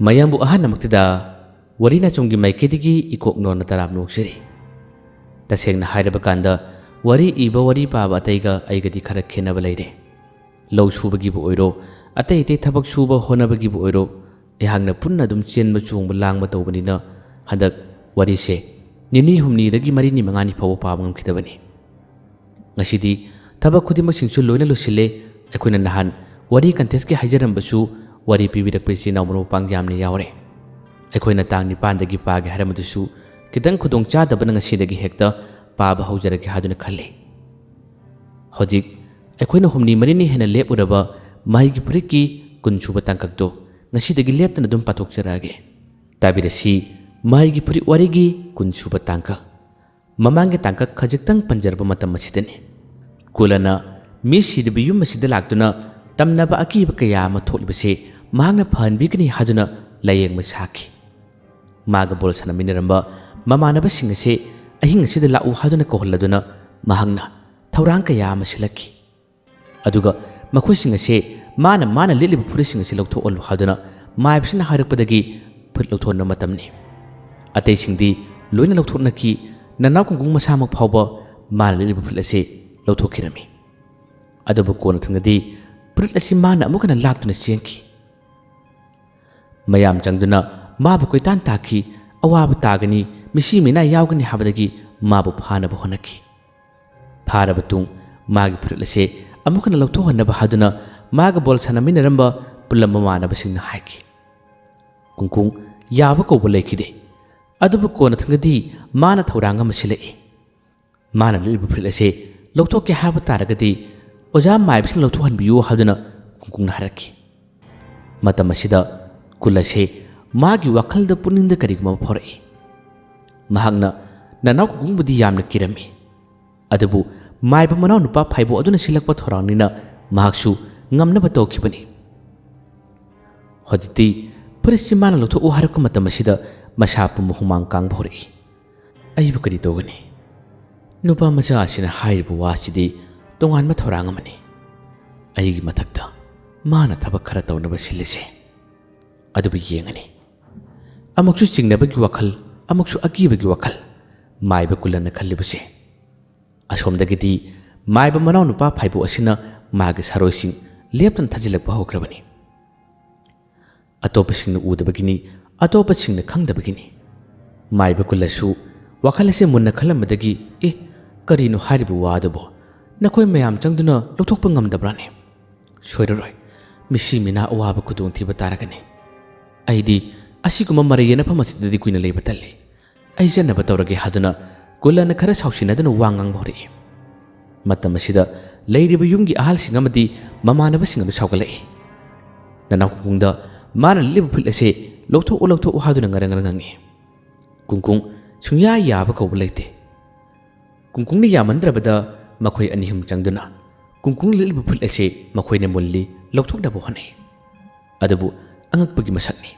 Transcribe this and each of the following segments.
ꯃꯌꯥꯝꯕꯨ ꯑꯍꯥꯟꯕꯃꯛꯇꯗ ꯋꯥꯔꯤꯅ ꯆꯨꯝꯒꯤ ꯃꯥꯏꯀꯩꯗꯒꯤ ꯏꯀꯣꯛ ꯅꯣꯟꯅ ꯇꯔꯥꯝꯅ ꯑꯣꯛꯆꯔꯤ꯫ ꯇꯁꯦꯡꯅ ꯍꯥꯏꯔꯕ ꯀꯥꯟꯗ ꯋꯥꯔꯤ ꯏꯕ ꯋꯥꯔꯤ ꯄꯥꯕ ꯑꯇꯩꯒ ꯑꯩꯒꯗꯤ ꯈꯔ ꯈꯦꯟꯅꯕ ꯂꯩꯔꯦ꯫ ꯂꯧ ꯁꯨꯕꯒꯤꯕꯨ ꯑꯣꯏꯔꯣ ꯑꯇꯩ ꯑꯇꯩ ꯊꯕꯛ ꯁꯨꯕ ꯍꯣꯠꯅꯕꯒꯤꯕꯨ ꯑꯣꯏꯔꯣ ꯑꯩꯍꯥꯛꯅ ꯄꯨꯟꯅ ꯑꯗꯨꯝ ꯆꯦꯟꯕ ꯆꯣꯡꯕ ꯂꯥꯡꯕ ꯇꯧꯕꯅꯤꯅ ꯍꯟꯗꯛ ꯋꯥꯔꯤꯁꯦ ꯅꯤꯅꯤ ꯍꯨꯝꯅꯤꯗꯒꯤ ꯃꯔꯤꯅꯤ ꯃꯉꯥꯅꯤ ꯐꯥꯎꯕ ꯄꯥꯕ ꯉꯝꯈꯤꯗꯕꯅꯤ꯫ ꯉꯁꯤꯗꯤ ꯊꯕꯛ ꯈꯨꯗꯤꯡꯃꯛꯁꯤꯡꯁꯨ ꯂꯣꯏꯅ ꯂꯣꯏꯁꯤꯜꯂꯦ꯫ ꯑꯩꯈꯣꯏꯅ ꯅꯍꯥꯟ ꯋꯥꯔꯤ ꯀꯟꯇꯦꯁꯀꯤ ꯍꯥꯏꯖꯔꯝꯕꯁꯨ ꯋꯥꯔꯤ ꯄꯤꯕꯤꯔꯛꯄ ꯏꯆꯤꯜ ꯏꯅꯥꯎ ꯃꯔꯨꯞ ꯃꯄꯥꯡ ꯌꯥꯝꯅ ꯌꯥꯎꯔꯦ꯫ ꯑꯩꯈꯣꯏꯅ ꯇꯥꯡ 9ꯗꯒꯤ ꯄꯥꯒꯦ ꯍꯥꯏꯔꯝꯕꯗꯨꯁꯨ ꯈꯤꯇꯪ ꯈꯨꯗꯣꯡꯆꯥꯗꯕꯅ ꯉꯁꯤꯗꯒꯤ ꯍꯦꯛꯇ ꯄꯥꯕ ꯍꯧꯖꯔꯒꯦ ꯍꯥꯏꯗꯨꯅ ꯈꯜꯂꯤ꯫ ꯍꯧꯖꯤꯛ ꯑꯩꯈꯣꯏꯅ ꯍꯨꯝꯅꯤ ꯃꯔꯤꯅꯤ ꯍꯦꯟꯅ ꯂꯦꯞꯎꯔꯕ ꯃꯍꯩꯒꯤ ꯐꯨꯔꯤꯠꯀꯤ 10 ꯁꯨꯕ ꯇꯥꯡꯀꯛꯇꯣ ꯉꯁꯤꯗꯒꯤ ꯂꯦꯞꯇꯅ ꯑꯗꯨꯝ ꯄꯥꯊꯣꯛꯆꯔꯛꯑꯒꯦ꯫ ꯇꯥꯕꯤꯔꯁꯤ ꯃꯍꯩꯒꯤ ꯐꯨꯔꯤꯠ ꯋꯥꯔꯤꯒꯤ 10 ꯁꯨꯕ ꯇꯥꯡꯀꯛ꯫ ꯃꯃꯥꯡꯒꯤ ꯇꯥꯡꯀꯛ ꯈꯖꯤꯛꯇꯪ ꯄꯟꯖꯔꯕ ꯃꯇꯝ ꯑꯁꯤꯗꯅꯤ ꯀꯨꯂꯅ ꯃꯤ ꯁꯤꯔꯤꯕ ꯌꯨꯝ ꯑꯁꯤꯗ ꯂꯥꯛꯇꯨꯅ ꯇꯝꯅꯕ ꯑꯀꯤꯕ ꯀꯌꯥ ꯑꯃ ꯊꯣꯛꯂꯤꯕꯁꯦ ꯃꯍꯥꯛꯅ ꯐꯍꯟꯕꯤꯒꯅꯤ ꯍꯥꯏꯗꯨꯅ ꯂꯥꯌꯦꯡꯕ ꯁꯥꯈꯤ꯫ ꯃꯥꯒ ꯕꯣꯜ ꯁꯥꯟꯅꯃꯤꯟꯅꯔꯝꯕ ꯃꯃꯥꯟꯅꯕꯁꯤꯡ ꯑꯁꯤ ꯑꯍꯤꯡ ꯑꯁꯤꯗ ꯂꯥꯛꯎ ꯍꯥꯏꯗꯨꯅ ꯀꯧꯍꯜꯂꯗꯨꯅ ꯃꯍꯥꯛꯅ ꯊꯧꯔꯥꯡ ꯀꯌꯥ ꯑꯃ ꯁꯤꯜꯂꯛꯈꯤ꯫ ꯑꯗꯨꯒ ꯃꯈꯣꯏꯁꯤꯡ ꯑꯁꯤ ꯃꯥꯅ ꯂꯤꯠꯂꯤꯕ ꯐꯨꯔꯤꯠꯁꯤꯡ ꯑꯁꯤ ꯂꯧꯊꯣꯛꯍꯜꯂꯨ ꯍꯥꯏꯗꯨꯅ ꯃꯥꯏꯕꯁꯤꯅ ꯍꯥꯏꯔꯛꯄꯗꯒꯤ ꯐꯨꯔꯤꯠ ꯂꯧꯊꯣꯛꯅꯕ ꯃꯇꯝꯅꯤ꯫ ꯑꯇꯩꯁꯤꯡꯗꯤ ꯂꯣꯏꯅ ꯂꯧꯊꯣꯛꯅꯈꯤ꯫ ꯅꯅꯥꯎ ꯀꯨꯡꯀꯨꯡ ꯃꯁꯥꯃꯛ ꯐꯥꯎꯕ ꯃꯥꯅ ꯂꯤꯠꯂꯤꯕ ꯐꯨꯔꯤꯠ ꯑꯁꯤ ꯂꯧꯊꯣꯛꯈꯤꯔꯝꯃꯤ꯫ ꯑꯗꯨꯕꯨ ꯀꯣꯟꯅ ꯊꯪꯗꯗꯤ ꯐꯨꯔꯤꯠ ꯑꯁꯤ ꯃꯥꯅ ꯑꯃꯨꯛ ꯍꯟꯅ ꯂꯥꯛꯇꯨꯅ ꯆꯦꯟꯈꯤ꯫ ꯃꯌꯥꯝ ꯆꯪꯗꯨꯅ ꯃꯥꯕꯨ ꯀꯣꯏꯇꯥꯟ ꯇꯥꯈꯤ꯫ ꯑꯋꯥꯕ ꯇꯥꯒꯅꯤ ꯃꯤꯁꯤ ꯃꯤꯅꯥ ꯌꯥꯎꯒꯅꯤ ꯍꯥꯏꯕꯗꯒꯤ ꯃꯥꯕꯨ ꯐꯥꯅꯕ ꯍꯣꯠꯅꯈꯤ꯫ ꯐꯥꯔꯕ ꯇꯨꯡ ꯃꯥꯒꯤ ꯐꯨꯔꯤꯠ ꯑꯁꯤ ꯑꯃꯨꯛ ꯍꯟꯅ ꯂꯧꯊꯣꯛꯍꯟꯅꯕ ꯍꯥꯏꯗꯨꯅ ꯃꯥꯒ ꯕꯣꯜ ꯁꯥꯟꯅꯃꯤꯟꯅꯔꯝꯕ ꯄꯨꯜꯂꯝꯕ ꯃꯃꯥꯟꯅꯕꯁꯤꯡꯅ ꯍꯥꯏꯈꯤ꯫ ꯀꯨꯡꯀꯨꯡ ꯌꯥꯕ ꯀꯧꯕ ꯂꯩꯈꯤꯗꯦ꯫ ꯑꯗꯨꯕꯨ ꯀꯣꯟꯅ ꯊꯪꯗꯗꯤ ꯃꯥꯅ ꯊꯧꯔꯥꯡ ꯑꯃ ꯁꯤꯜꯂꯛꯏ꯫ ꯃꯥꯅ ꯂꯤꯠꯂꯤꯕ ꯐꯨꯔꯤꯠ ꯑꯁꯤ ꯂꯧꯊꯣꯛꯀꯦ ꯍꯥꯏꯕ ꯇꯥꯔꯒꯗꯤ ꯑꯣꯖꯥ ꯃꯥꯏꯕꯁꯤꯅ ꯂꯧꯊꯣꯛꯍꯟꯕꯤꯌꯨ ꯍꯥꯏꯗꯨꯅ ꯀꯨꯡꯀꯨꯡꯅ ꯍꯥꯏꯔꯛꯈꯤ꯫ ꯃꯇꯝ ꯑꯁꯤꯗ ꯀꯨꯜ ꯑꯁꯤ ꯃꯥꯒꯤ ꯋꯥꯈꯜꯗ ꯄꯨꯛꯅꯤꯡꯗ ꯀꯔꯤꯒꯨꯝꯕ ꯐꯥꯎꯔꯛꯏ꯫ ꯃꯍꯥꯛꯅ ꯅꯅꯥꯎ ꯀꯨꯡꯀꯨꯡꯕꯨꯗꯤ ꯌꯥꯝꯅ ꯀꯤꯔꯝꯃꯤ꯫ ꯑꯗꯨꯕꯨ ꯃꯥꯏꯕ ꯃꯅꯥꯎ ꯅꯨꯄꯥ ꯐꯥꯏꯕꯣꯛ ꯑꯗꯨꯅ ꯁꯤꯜꯂꯛꯄ ꯊꯧꯔꯥꯡꯅꯤꯅ ꯃꯍꯥꯛꯁꯨ ꯉꯝꯅꯕ ꯇꯧꯈꯤꯕꯅꯤ꯫ ꯍꯧꯖꯤꯛꯇꯤ ꯐꯨꯔꯤꯠꯁꯤ ꯃꯥꯅ ꯂꯧꯊꯣꯛꯎ ꯍꯥꯏꯔꯛꯄ ꯃꯇꯝ ꯑꯁꯤꯗ ꯃꯁꯥ ꯄꯨꯝꯕ ꯍꯨꯃꯥꯡ ꯀꯥꯡꯕ ꯍꯧꯔꯛꯏ꯫ ꯑꯩꯕꯨ ꯀꯔꯤ ꯇꯧꯒꯅꯤ? ꯅꯨꯄꯥ ꯃꯆꯥ ꯑꯁꯤꯅ ꯍꯥꯏꯔꯤꯕ ꯋꯥꯁꯤꯗꯤ ꯇꯣꯉꯥꯟꯕ ꯊꯧꯔꯥꯡ ꯑꯃꯅꯤ꯫ ꯑꯩꯒꯤ ꯃꯊꯛꯇ ꯃꯥꯅ ꯊꯕꯛ ꯈꯔ ꯇꯧꯅꯕ ꯁꯤꯜꯂꯤꯁꯦ꯫ ꯑꯗꯨꯕꯨ ꯌꯦꯡꯉꯅꯤ꯫ ꯑꯃꯨꯛꯁꯨ ꯆꯤꯡꯅꯕꯒꯤ ꯋꯥꯈꯜ ꯑꯃꯨꯛꯁꯨ ꯑꯀꯤꯕꯒꯤ ꯋꯥꯈꯜ ꯃꯥꯏꯕ ꯀꯨꯂꯅ ꯈꯜꯂꯤꯕꯁꯦ꯫ ꯑꯁꯣꯝꯗꯒꯤꯗꯤ ꯃꯥꯏꯕ ꯃꯅꯥꯎ ꯅꯨꯄꯥ ꯐꯥꯏꯕꯣꯛ ꯑꯁꯤꯅ ꯃꯥꯒꯤ ꯁꯥꯔꯣꯏꯁꯤꯡ ꯂꯦꯞꯇꯅ ꯊꯥꯖꯤꯜꯂꯛꯄ ꯍꯧꯈ꯭ꯔꯕꯅꯤ꯫ ꯑꯇꯣꯞꯄꯁꯤꯡꯅ ꯎꯗꯕꯒꯤꯅꯤ ꯑꯇꯣꯞꯄꯁꯤꯡꯅ ꯈꯪꯗꯕꯒꯤꯅꯤ꯫ ꯃꯥꯏꯕ ꯀꯨꯂꯁꯨ ꯋꯥꯈꯜ ꯑꯁꯤ ꯃꯨꯟꯅ ꯈꯜꯂꯝꯕꯗꯒꯤ ꯀꯔꯤꯅꯣ ꯍꯥꯏꯔꯤꯕ ꯋꯥꯗꯨꯕꯨ ꯅꯈꯣꯏ ꯃꯌꯥꯝ ꯆꯪꯗꯨꯅ ꯂꯧꯊꯣꯛꯄ ꯉꯝꯗꯕ꯭ꯔꯥꯅꯦ? ꯁꯣꯏꯔꯔꯣꯏ ꯃꯤꯁꯤ ꯃꯤꯅꯥ ꯑꯋꯥꯕ ꯈꯨꯗꯣꯡꯊꯤꯕ ꯇꯥꯔꯒꯅꯤ꯫ ꯑꯩꯗꯤ ꯑꯁꯤꯒꯨꯝꯕ ꯃꯔꯩ ꯌꯦꯠꯅꯐꯝ ꯑꯁꯤꯗꯗꯤ ꯀꯨꯏꯅ ꯂꯩꯕ ꯇꯜꯂꯤ꯫ ꯑꯩ ꯆꯠꯅꯕ ꯇꯧꯔꯒꯦ ꯍꯥꯏꯗꯨꯅ ꯀꯨꯂꯅ ꯈꯔ ꯁꯥꯎꯁꯤꯟꯅꯗꯨꯅ ꯋꯥ ꯉꯥꯡꯕ ꯍꯧꯔꯛꯏ꯫ ꯃꯇꯝ ꯑꯁꯤꯗ ꯂꯩꯔꯤꯕ ꯌꯨꯝꯒꯤ ꯑꯍꯜꯁꯤꯡ ꯑꯃꯗꯤ ꯃꯃꯥꯟꯅꯕꯁꯤꯡ ꯑꯗꯨ ꯁꯥꯎꯒꯠꯂꯛꯏ꯫ ꯅꯅꯥꯎ ꯀꯨꯡꯀꯨꯡꯗ ꯃꯥꯅ ꯂꯤꯠꯂꯤꯕ ꯐꯨꯔꯤꯠ ꯑꯁꯤ ꯂꯧꯊꯣꯛꯎ ꯍꯥꯏꯗꯨꯅ ꯉꯔꯪ ꯉꯔꯪ ꯉꯪꯉꯤ꯫ ꯀꯨꯡꯀꯨꯡ ꯁꯨꯡꯌꯥ ꯌꯥꯕ ꯀꯧꯕ ꯂꯩꯇꯦ꯫ ꯀꯨꯡꯀꯨꯡꯅ ꯌꯥꯃꯟꯗ꯭ꯔꯕꯗ ꯃꯈꯣꯏ ꯑꯅꯤ ꯑꯍꯨꯝ ꯆꯪꯗꯨꯅ ꯀꯨꯡꯀꯨꯡ ꯂꯤꯠꯂꯤꯕ ꯐꯨꯔꯤꯠ ꯑꯁꯤ ꯃꯈꯣꯏꯅ ꯃꯨꯜꯂꯤ ꯂꯧꯊꯣꯛꯅꯕ ꯍꯣꯠꯅꯩ꯫ ꯑꯗꯨꯕꯨ ꯑꯉꯛꯄꯒꯤ ꯃꯁꯛꯅꯤ꯫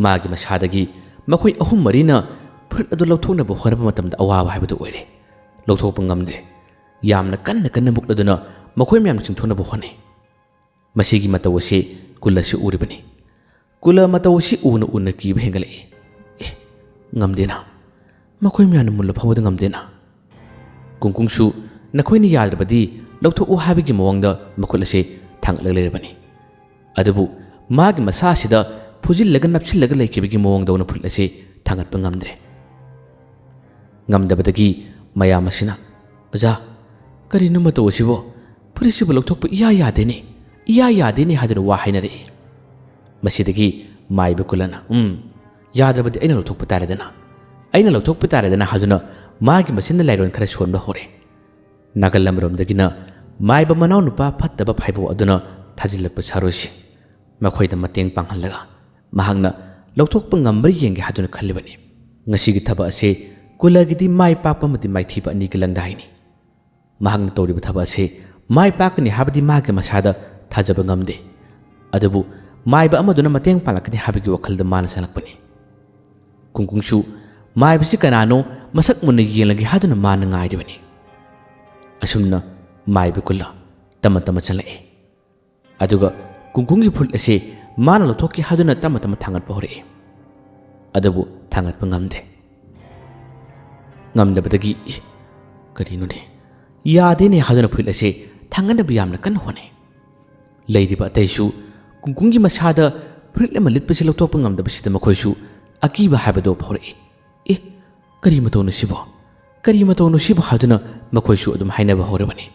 ꯃꯥꯒꯤ ꯃꯁꯥꯗꯒꯤ ꯃꯈꯣꯏ 3-4ꯅ ꯐꯨꯔꯤꯠ ꯑꯗꯨ ꯂꯧꯊꯣꯛꯅꯕ ꯍꯣꯠꯅꯕ ꯃꯇꯝꯗ ꯑꯋꯥꯕ ꯍꯥꯏꯕꯗꯨ ꯑꯣꯏꯔꯦ꯫ ꯂꯧꯊꯣꯛꯄ ꯉꯝꯗ꯭ꯔꯦ꯫ ꯌꯥꯝꯅ ꯀꯟꯅ ꯃꯨꯛꯂꯗꯨꯅ ꯃꯈꯣꯏ ꯃꯌꯥꯝꯅ ꯆꯤꯡꯊꯣꯛꯅꯕ ꯍꯣꯠꯅꯩ꯫ ꯃꯁꯤꯒꯤ ꯃꯇꯧ ꯑꯁꯤ ꯀꯨꯜ ꯑꯁꯤ ꯎꯔꯤꯕꯅꯤ꯫ ꯀꯨꯜ ꯃꯇꯧ ꯑꯁꯤ ꯎꯅ ꯀꯤꯕ ꯍꯦꯟꯒꯠꯂꯛꯏ꯫ ꯉꯝꯗꯦꯅ ꯃꯈꯣꯏ ꯃꯌꯥꯝꯅ ꯃꯨꯜꯂ ꯐꯥꯎꯕꯗ ꯉꯝꯗꯦꯅ꯫ ꯀꯨꯡꯀꯨꯡꯁꯨ ꯅꯈꯣꯏꯅ ꯌꯥꯗ꯭ꯔꯕꯗꯤ ꯂꯧꯊꯣꯛꯎ ꯍꯥꯏꯕꯒꯤ ꯃꯑꯣꯡꯗ ꯃꯈꯨꯠ ꯑꯁꯤ ꯊꯥꯡꯒꯠꯂꯒ ꯂꯩꯔꯕꯅꯤ꯫ ꯑꯗꯨꯕꯨ ꯃꯥꯒꯤ ꯃꯁꯥ ꯑꯁꯤꯗ ꯐꯨꯖꯤꯜꯂꯒ ꯅꯞꯁꯤꯜꯂꯒ ꯂꯩꯈꯤꯕꯒꯤ ꯃꯑꯣꯡꯗꯧꯅ ꯐꯨꯔꯤꯠ ꯑꯁꯤ ꯊꯥꯡꯒꯠꯄ ꯉꯝꯗ꯭ꯔꯦ꯫ ꯉꯝꯗꯕꯗꯒꯤ ꯃꯌꯥꯝ ꯑꯁꯤꯅ ꯑꯣꯖꯥ ꯀꯔꯤꯅꯣ ꯃꯇꯧ ꯑꯁꯤꯕꯣ? ꯐꯨꯔꯤꯠꯁꯤꯕꯨ ꯂꯧꯊꯣꯛꯄ ꯏꯌꯥ ꯌꯥꯗꯦꯅꯦ ꯍꯥꯏꯗꯨꯅ ꯋꯥ ꯍꯥꯏꯅꯔꯛꯏ꯫ ꯃꯁꯤꯗꯒꯤ ꯃꯥꯏꯕ ꯀꯨꯂꯅ ꯌꯥꯗ꯭ꯔꯕꯗꯤ ꯑꯩꯅ ꯂꯧꯊꯣꯛꯄ ꯇꯥꯔꯦꯗꯅ ꯍꯥꯏꯗꯨꯅ ꯃꯥꯒꯤ ꯃꯆꯤꯟꯗ ꯂꯥꯏꯔꯣꯟ ꯈꯔ ꯁꯣꯟꯕ ꯍꯧꯔꯦ꯫ ꯅꯥꯀꯜ ꯑꯃꯔꯣꯝꯗꯒꯤꯅ ꯃꯥꯏꯕ ꯃꯅꯥꯎ ꯅꯨꯄꯥ ꯐꯠꯇꯕ ꯐꯥꯏꯕꯣꯛ ꯑꯗꯨꯅ ꯊꯥꯖꯤꯜꯂꯛꯄ ꯁꯥꯔꯣꯏꯁꯤꯡ ꯃꯈꯣꯏꯗ ꯃꯇꯦꯡ ꯄꯥꯡꯍꯜꯂꯒ ꯃꯍꯥꯛꯅ ꯂꯧꯊꯣꯛꯄ ꯉꯝꯕ꯭ꯔꯥ ꯌꯦꯡꯒꯦ ꯍꯥꯏꯗꯨꯅ ꯈꯜꯂꯤꯕꯅꯤ꯫ ꯉꯁꯤꯒꯤ ꯊꯕꯛ ꯑꯁꯤ ꯀꯨꯂꯒꯤꯗꯤ ꯃꯥꯏ ꯄꯥꯛꯄ ꯑꯃꯗꯤ ꯃꯥꯏꯊꯤꯕ ꯑꯅꯤꯒꯤ ꯂꯪꯗꯥꯏꯅꯤ꯫ ꯃꯍꯥꯛꯅ ꯇꯧꯔꯤꯕ ꯊꯕꯛ ꯑꯁꯤ ꯃꯥꯏ ꯄꯥꯛꯀꯅꯤ ꯍꯥꯏꯕꯗꯤ ꯃꯥꯒꯤ ꯃꯁꯥꯗ ꯊꯥꯖꯕ ꯉꯝꯗꯦ꯫ ꯑꯗꯨꯕꯨ ꯃꯥꯏꯕ ꯑꯃꯗꯨꯅ ꯃꯇꯦꯡ ꯄꯥꯡꯂꯛꯀꯅꯤ ꯍꯥꯏꯕꯒꯤ ꯋꯥꯈꯜꯗ ꯃꯥꯅ ꯆꯪꯂꯛꯄꯅꯤ꯫ ꯀꯨꯡꯀꯨꯡꯁꯨ ꯃꯥꯏꯕꯁꯤ ꯀꯅꯥꯅꯣ ꯃꯁꯛ ꯃꯨꯟꯅ ꯌꯦꯡꯂꯒꯦ ꯍꯥꯏꯗꯨꯅ ꯃꯥꯅ ꯉꯥꯏꯔꯤꯕꯅꯤ꯫ ꯑꯁꯨꯝꯅ ꯃꯥꯏꯕ ꯀꯨꯜ ꯇꯝꯅ ꯆꯪꯂꯛꯏ꯫ ꯑꯗꯨꯒ ꯀꯨꯡꯀꯨꯡꯒꯤ ꯐꯨꯔꯤꯠ ꯑꯁꯤ ꯃꯥꯅ ꯂꯧꯊꯣꯛꯀꯦ ꯍꯥꯏꯗꯨꯅ ꯇꯞꯅ ꯇꯞꯅ ꯊꯥꯡꯒꯠꯄ ꯍꯧꯔꯛꯏ ꯑꯗꯨꯕꯨ ꯊꯥꯡꯒꯠꯄ ꯉꯝꯗꯦ ꯉꯝꯗꯕꯗꯒꯤ ꯀꯔꯤꯅꯣꯅꯦ ꯌꯥꯗꯦꯅꯦ ꯍꯥꯏꯗꯨꯅ ꯐꯨꯔꯤꯠ ꯑꯁꯤ ꯊꯥꯡꯒꯠꯅꯕ ꯌꯥꯝꯅ ꯀꯟꯅ ꯍꯣꯠꯅꯩ ꯂꯩꯔꯤꯕ ꯑꯇꯩꯁꯨ ꯀꯨꯡꯀꯨꯡꯒꯤ ꯃꯁꯥꯗ ꯐꯨꯔꯤꯠ ꯑꯃ ꯂꯤꯠꯄꯁꯤ ꯂꯧꯊꯣꯛꯄ ꯉꯝꯗꯕꯁꯤꯗ ꯃꯈꯣꯏꯁꯨ ꯑꯀꯤꯕ ꯍꯥꯏꯕꯗꯣ ꯐꯥꯎꯔꯛꯏ ꯀꯔꯤ ꯃꯇꯧꯅꯣ ꯁꯤꯕꯣ ꯀꯔꯤ ꯃꯇꯧꯅꯣ ꯁꯤꯕꯣ ꯍꯥꯏꯗꯨꯅ ꯃꯈꯣꯏꯁꯨ ꯑꯗꯨꯝ ꯍꯥꯏꯅꯕ ꯍꯧꯔꯕꯅꯤ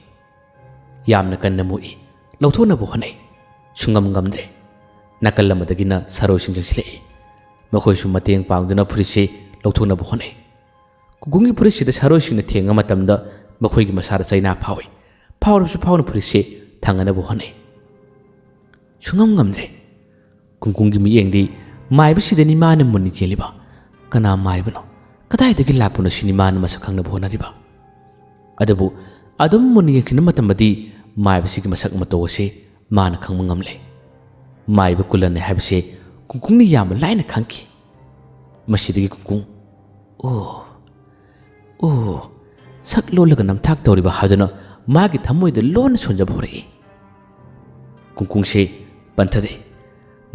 ꯌꯥꯝꯅ ꯀꯟꯅ ꯃꯨꯛꯏ ꯂꯧꯊꯣꯛꯅꯕ ꯍꯣꯠꯅꯩ ꯁꯨꯡꯉꯝ ꯉꯝꯗ꯭ꯔꯦ ꯅꯥꯀꯜ ꯑꯃꯗꯒꯤꯅ ꯁꯥꯔꯣꯏꯁꯤꯡ ꯆꯪꯁꯤꯜꯂꯛꯏ ꯃꯈꯣꯏꯁꯨ ꯃꯇꯦꯡ ꯄꯥꯡꯗꯨꯅ ꯐꯨꯔꯤꯠꯁꯤ ꯂꯧꯊꯣꯛꯅꯕ ꯍꯣꯠꯅꯩ ꯀꯨꯡꯀꯨꯡꯒꯤ ꯐꯨꯔꯤꯠꯁꯤꯗ ꯁꯥꯔꯣꯏꯁꯤꯡꯅ ꯊꯦꯡꯕ ꯃꯇꯝꯗ ꯃꯈꯣꯏꯒꯤ ꯃꯁꯥꯗ ꯆꯩꯅꯥ ꯐꯥꯎꯏ ꯐꯥꯎꯔꯁꯨ ꯐꯥꯎꯅ ꯐꯨꯔꯤꯠꯁꯤ ꯊꯥꯡꯒꯠꯅꯕ ꯍꯣꯠꯅꯩ ꯁꯨꯡꯉꯝ ꯉꯝꯗ꯭ꯔꯦ ꯀꯨꯡꯀꯨꯡꯒꯤ ꯃꯤꯠꯌꯦꯡꯗꯤ ꯃꯥꯏꯕꯁꯤꯗꯅꯤ ꯃꯥꯅ ꯃꯨꯟꯅ ꯌꯦꯡꯂꯤꯕ ꯀꯅꯥ ꯃꯥꯏꯕꯅꯣ ꯀꯗꯥꯏꯗꯒꯤ ꯂꯥꯛꯄꯅꯣ ꯁꯤꯅꯤ ꯃꯥꯅ ꯃꯁꯛ ꯈꯪꯅꯕ ꯍꯣꯠꯅꯔꯤꯕ ꯑꯗꯨꯕꯨ ꯑꯗꯨꯝ ꯃꯨꯟꯅ ꯌꯦꯡꯁꯤꯟꯕ ꯃꯇꯝꯗꯗꯤ ꯃꯥꯏꯕꯁꯤꯒꯤ ꯃꯁꯛ ꯃꯇꯧ ꯑꯁꯤ ꯃꯥꯅ ꯈꯪꯕ ꯉꯝꯂꯦ ꯃꯥꯏꯕ ꯀꯨꯂꯟꯅꯤ ꯍꯥꯏꯕꯁꯤ ꯀꯨꯡꯀꯨꯡꯅ ꯌꯥꯝꯅ ꯂꯥꯏꯅ ꯈꯪꯈꯤ ꯃꯁꯤꯗꯒꯤ ꯀꯨꯡꯀꯨꯡ ꯁꯛ ꯂꯣꯜꯂꯒ ꯅꯝꯊꯥꯛ ꯇꯧꯔꯤꯕ ꯍꯥꯏꯗꯨꯅ ꯃꯥꯒꯤ ꯊꯃꯣꯏꯗ ꯂꯣꯟꯅ ꯁꯣꯟꯖꯕ ꯍꯧꯔꯛꯏ ꯀꯨꯡꯀꯨꯡꯁꯤ ꯄꯟꯊꯗꯦ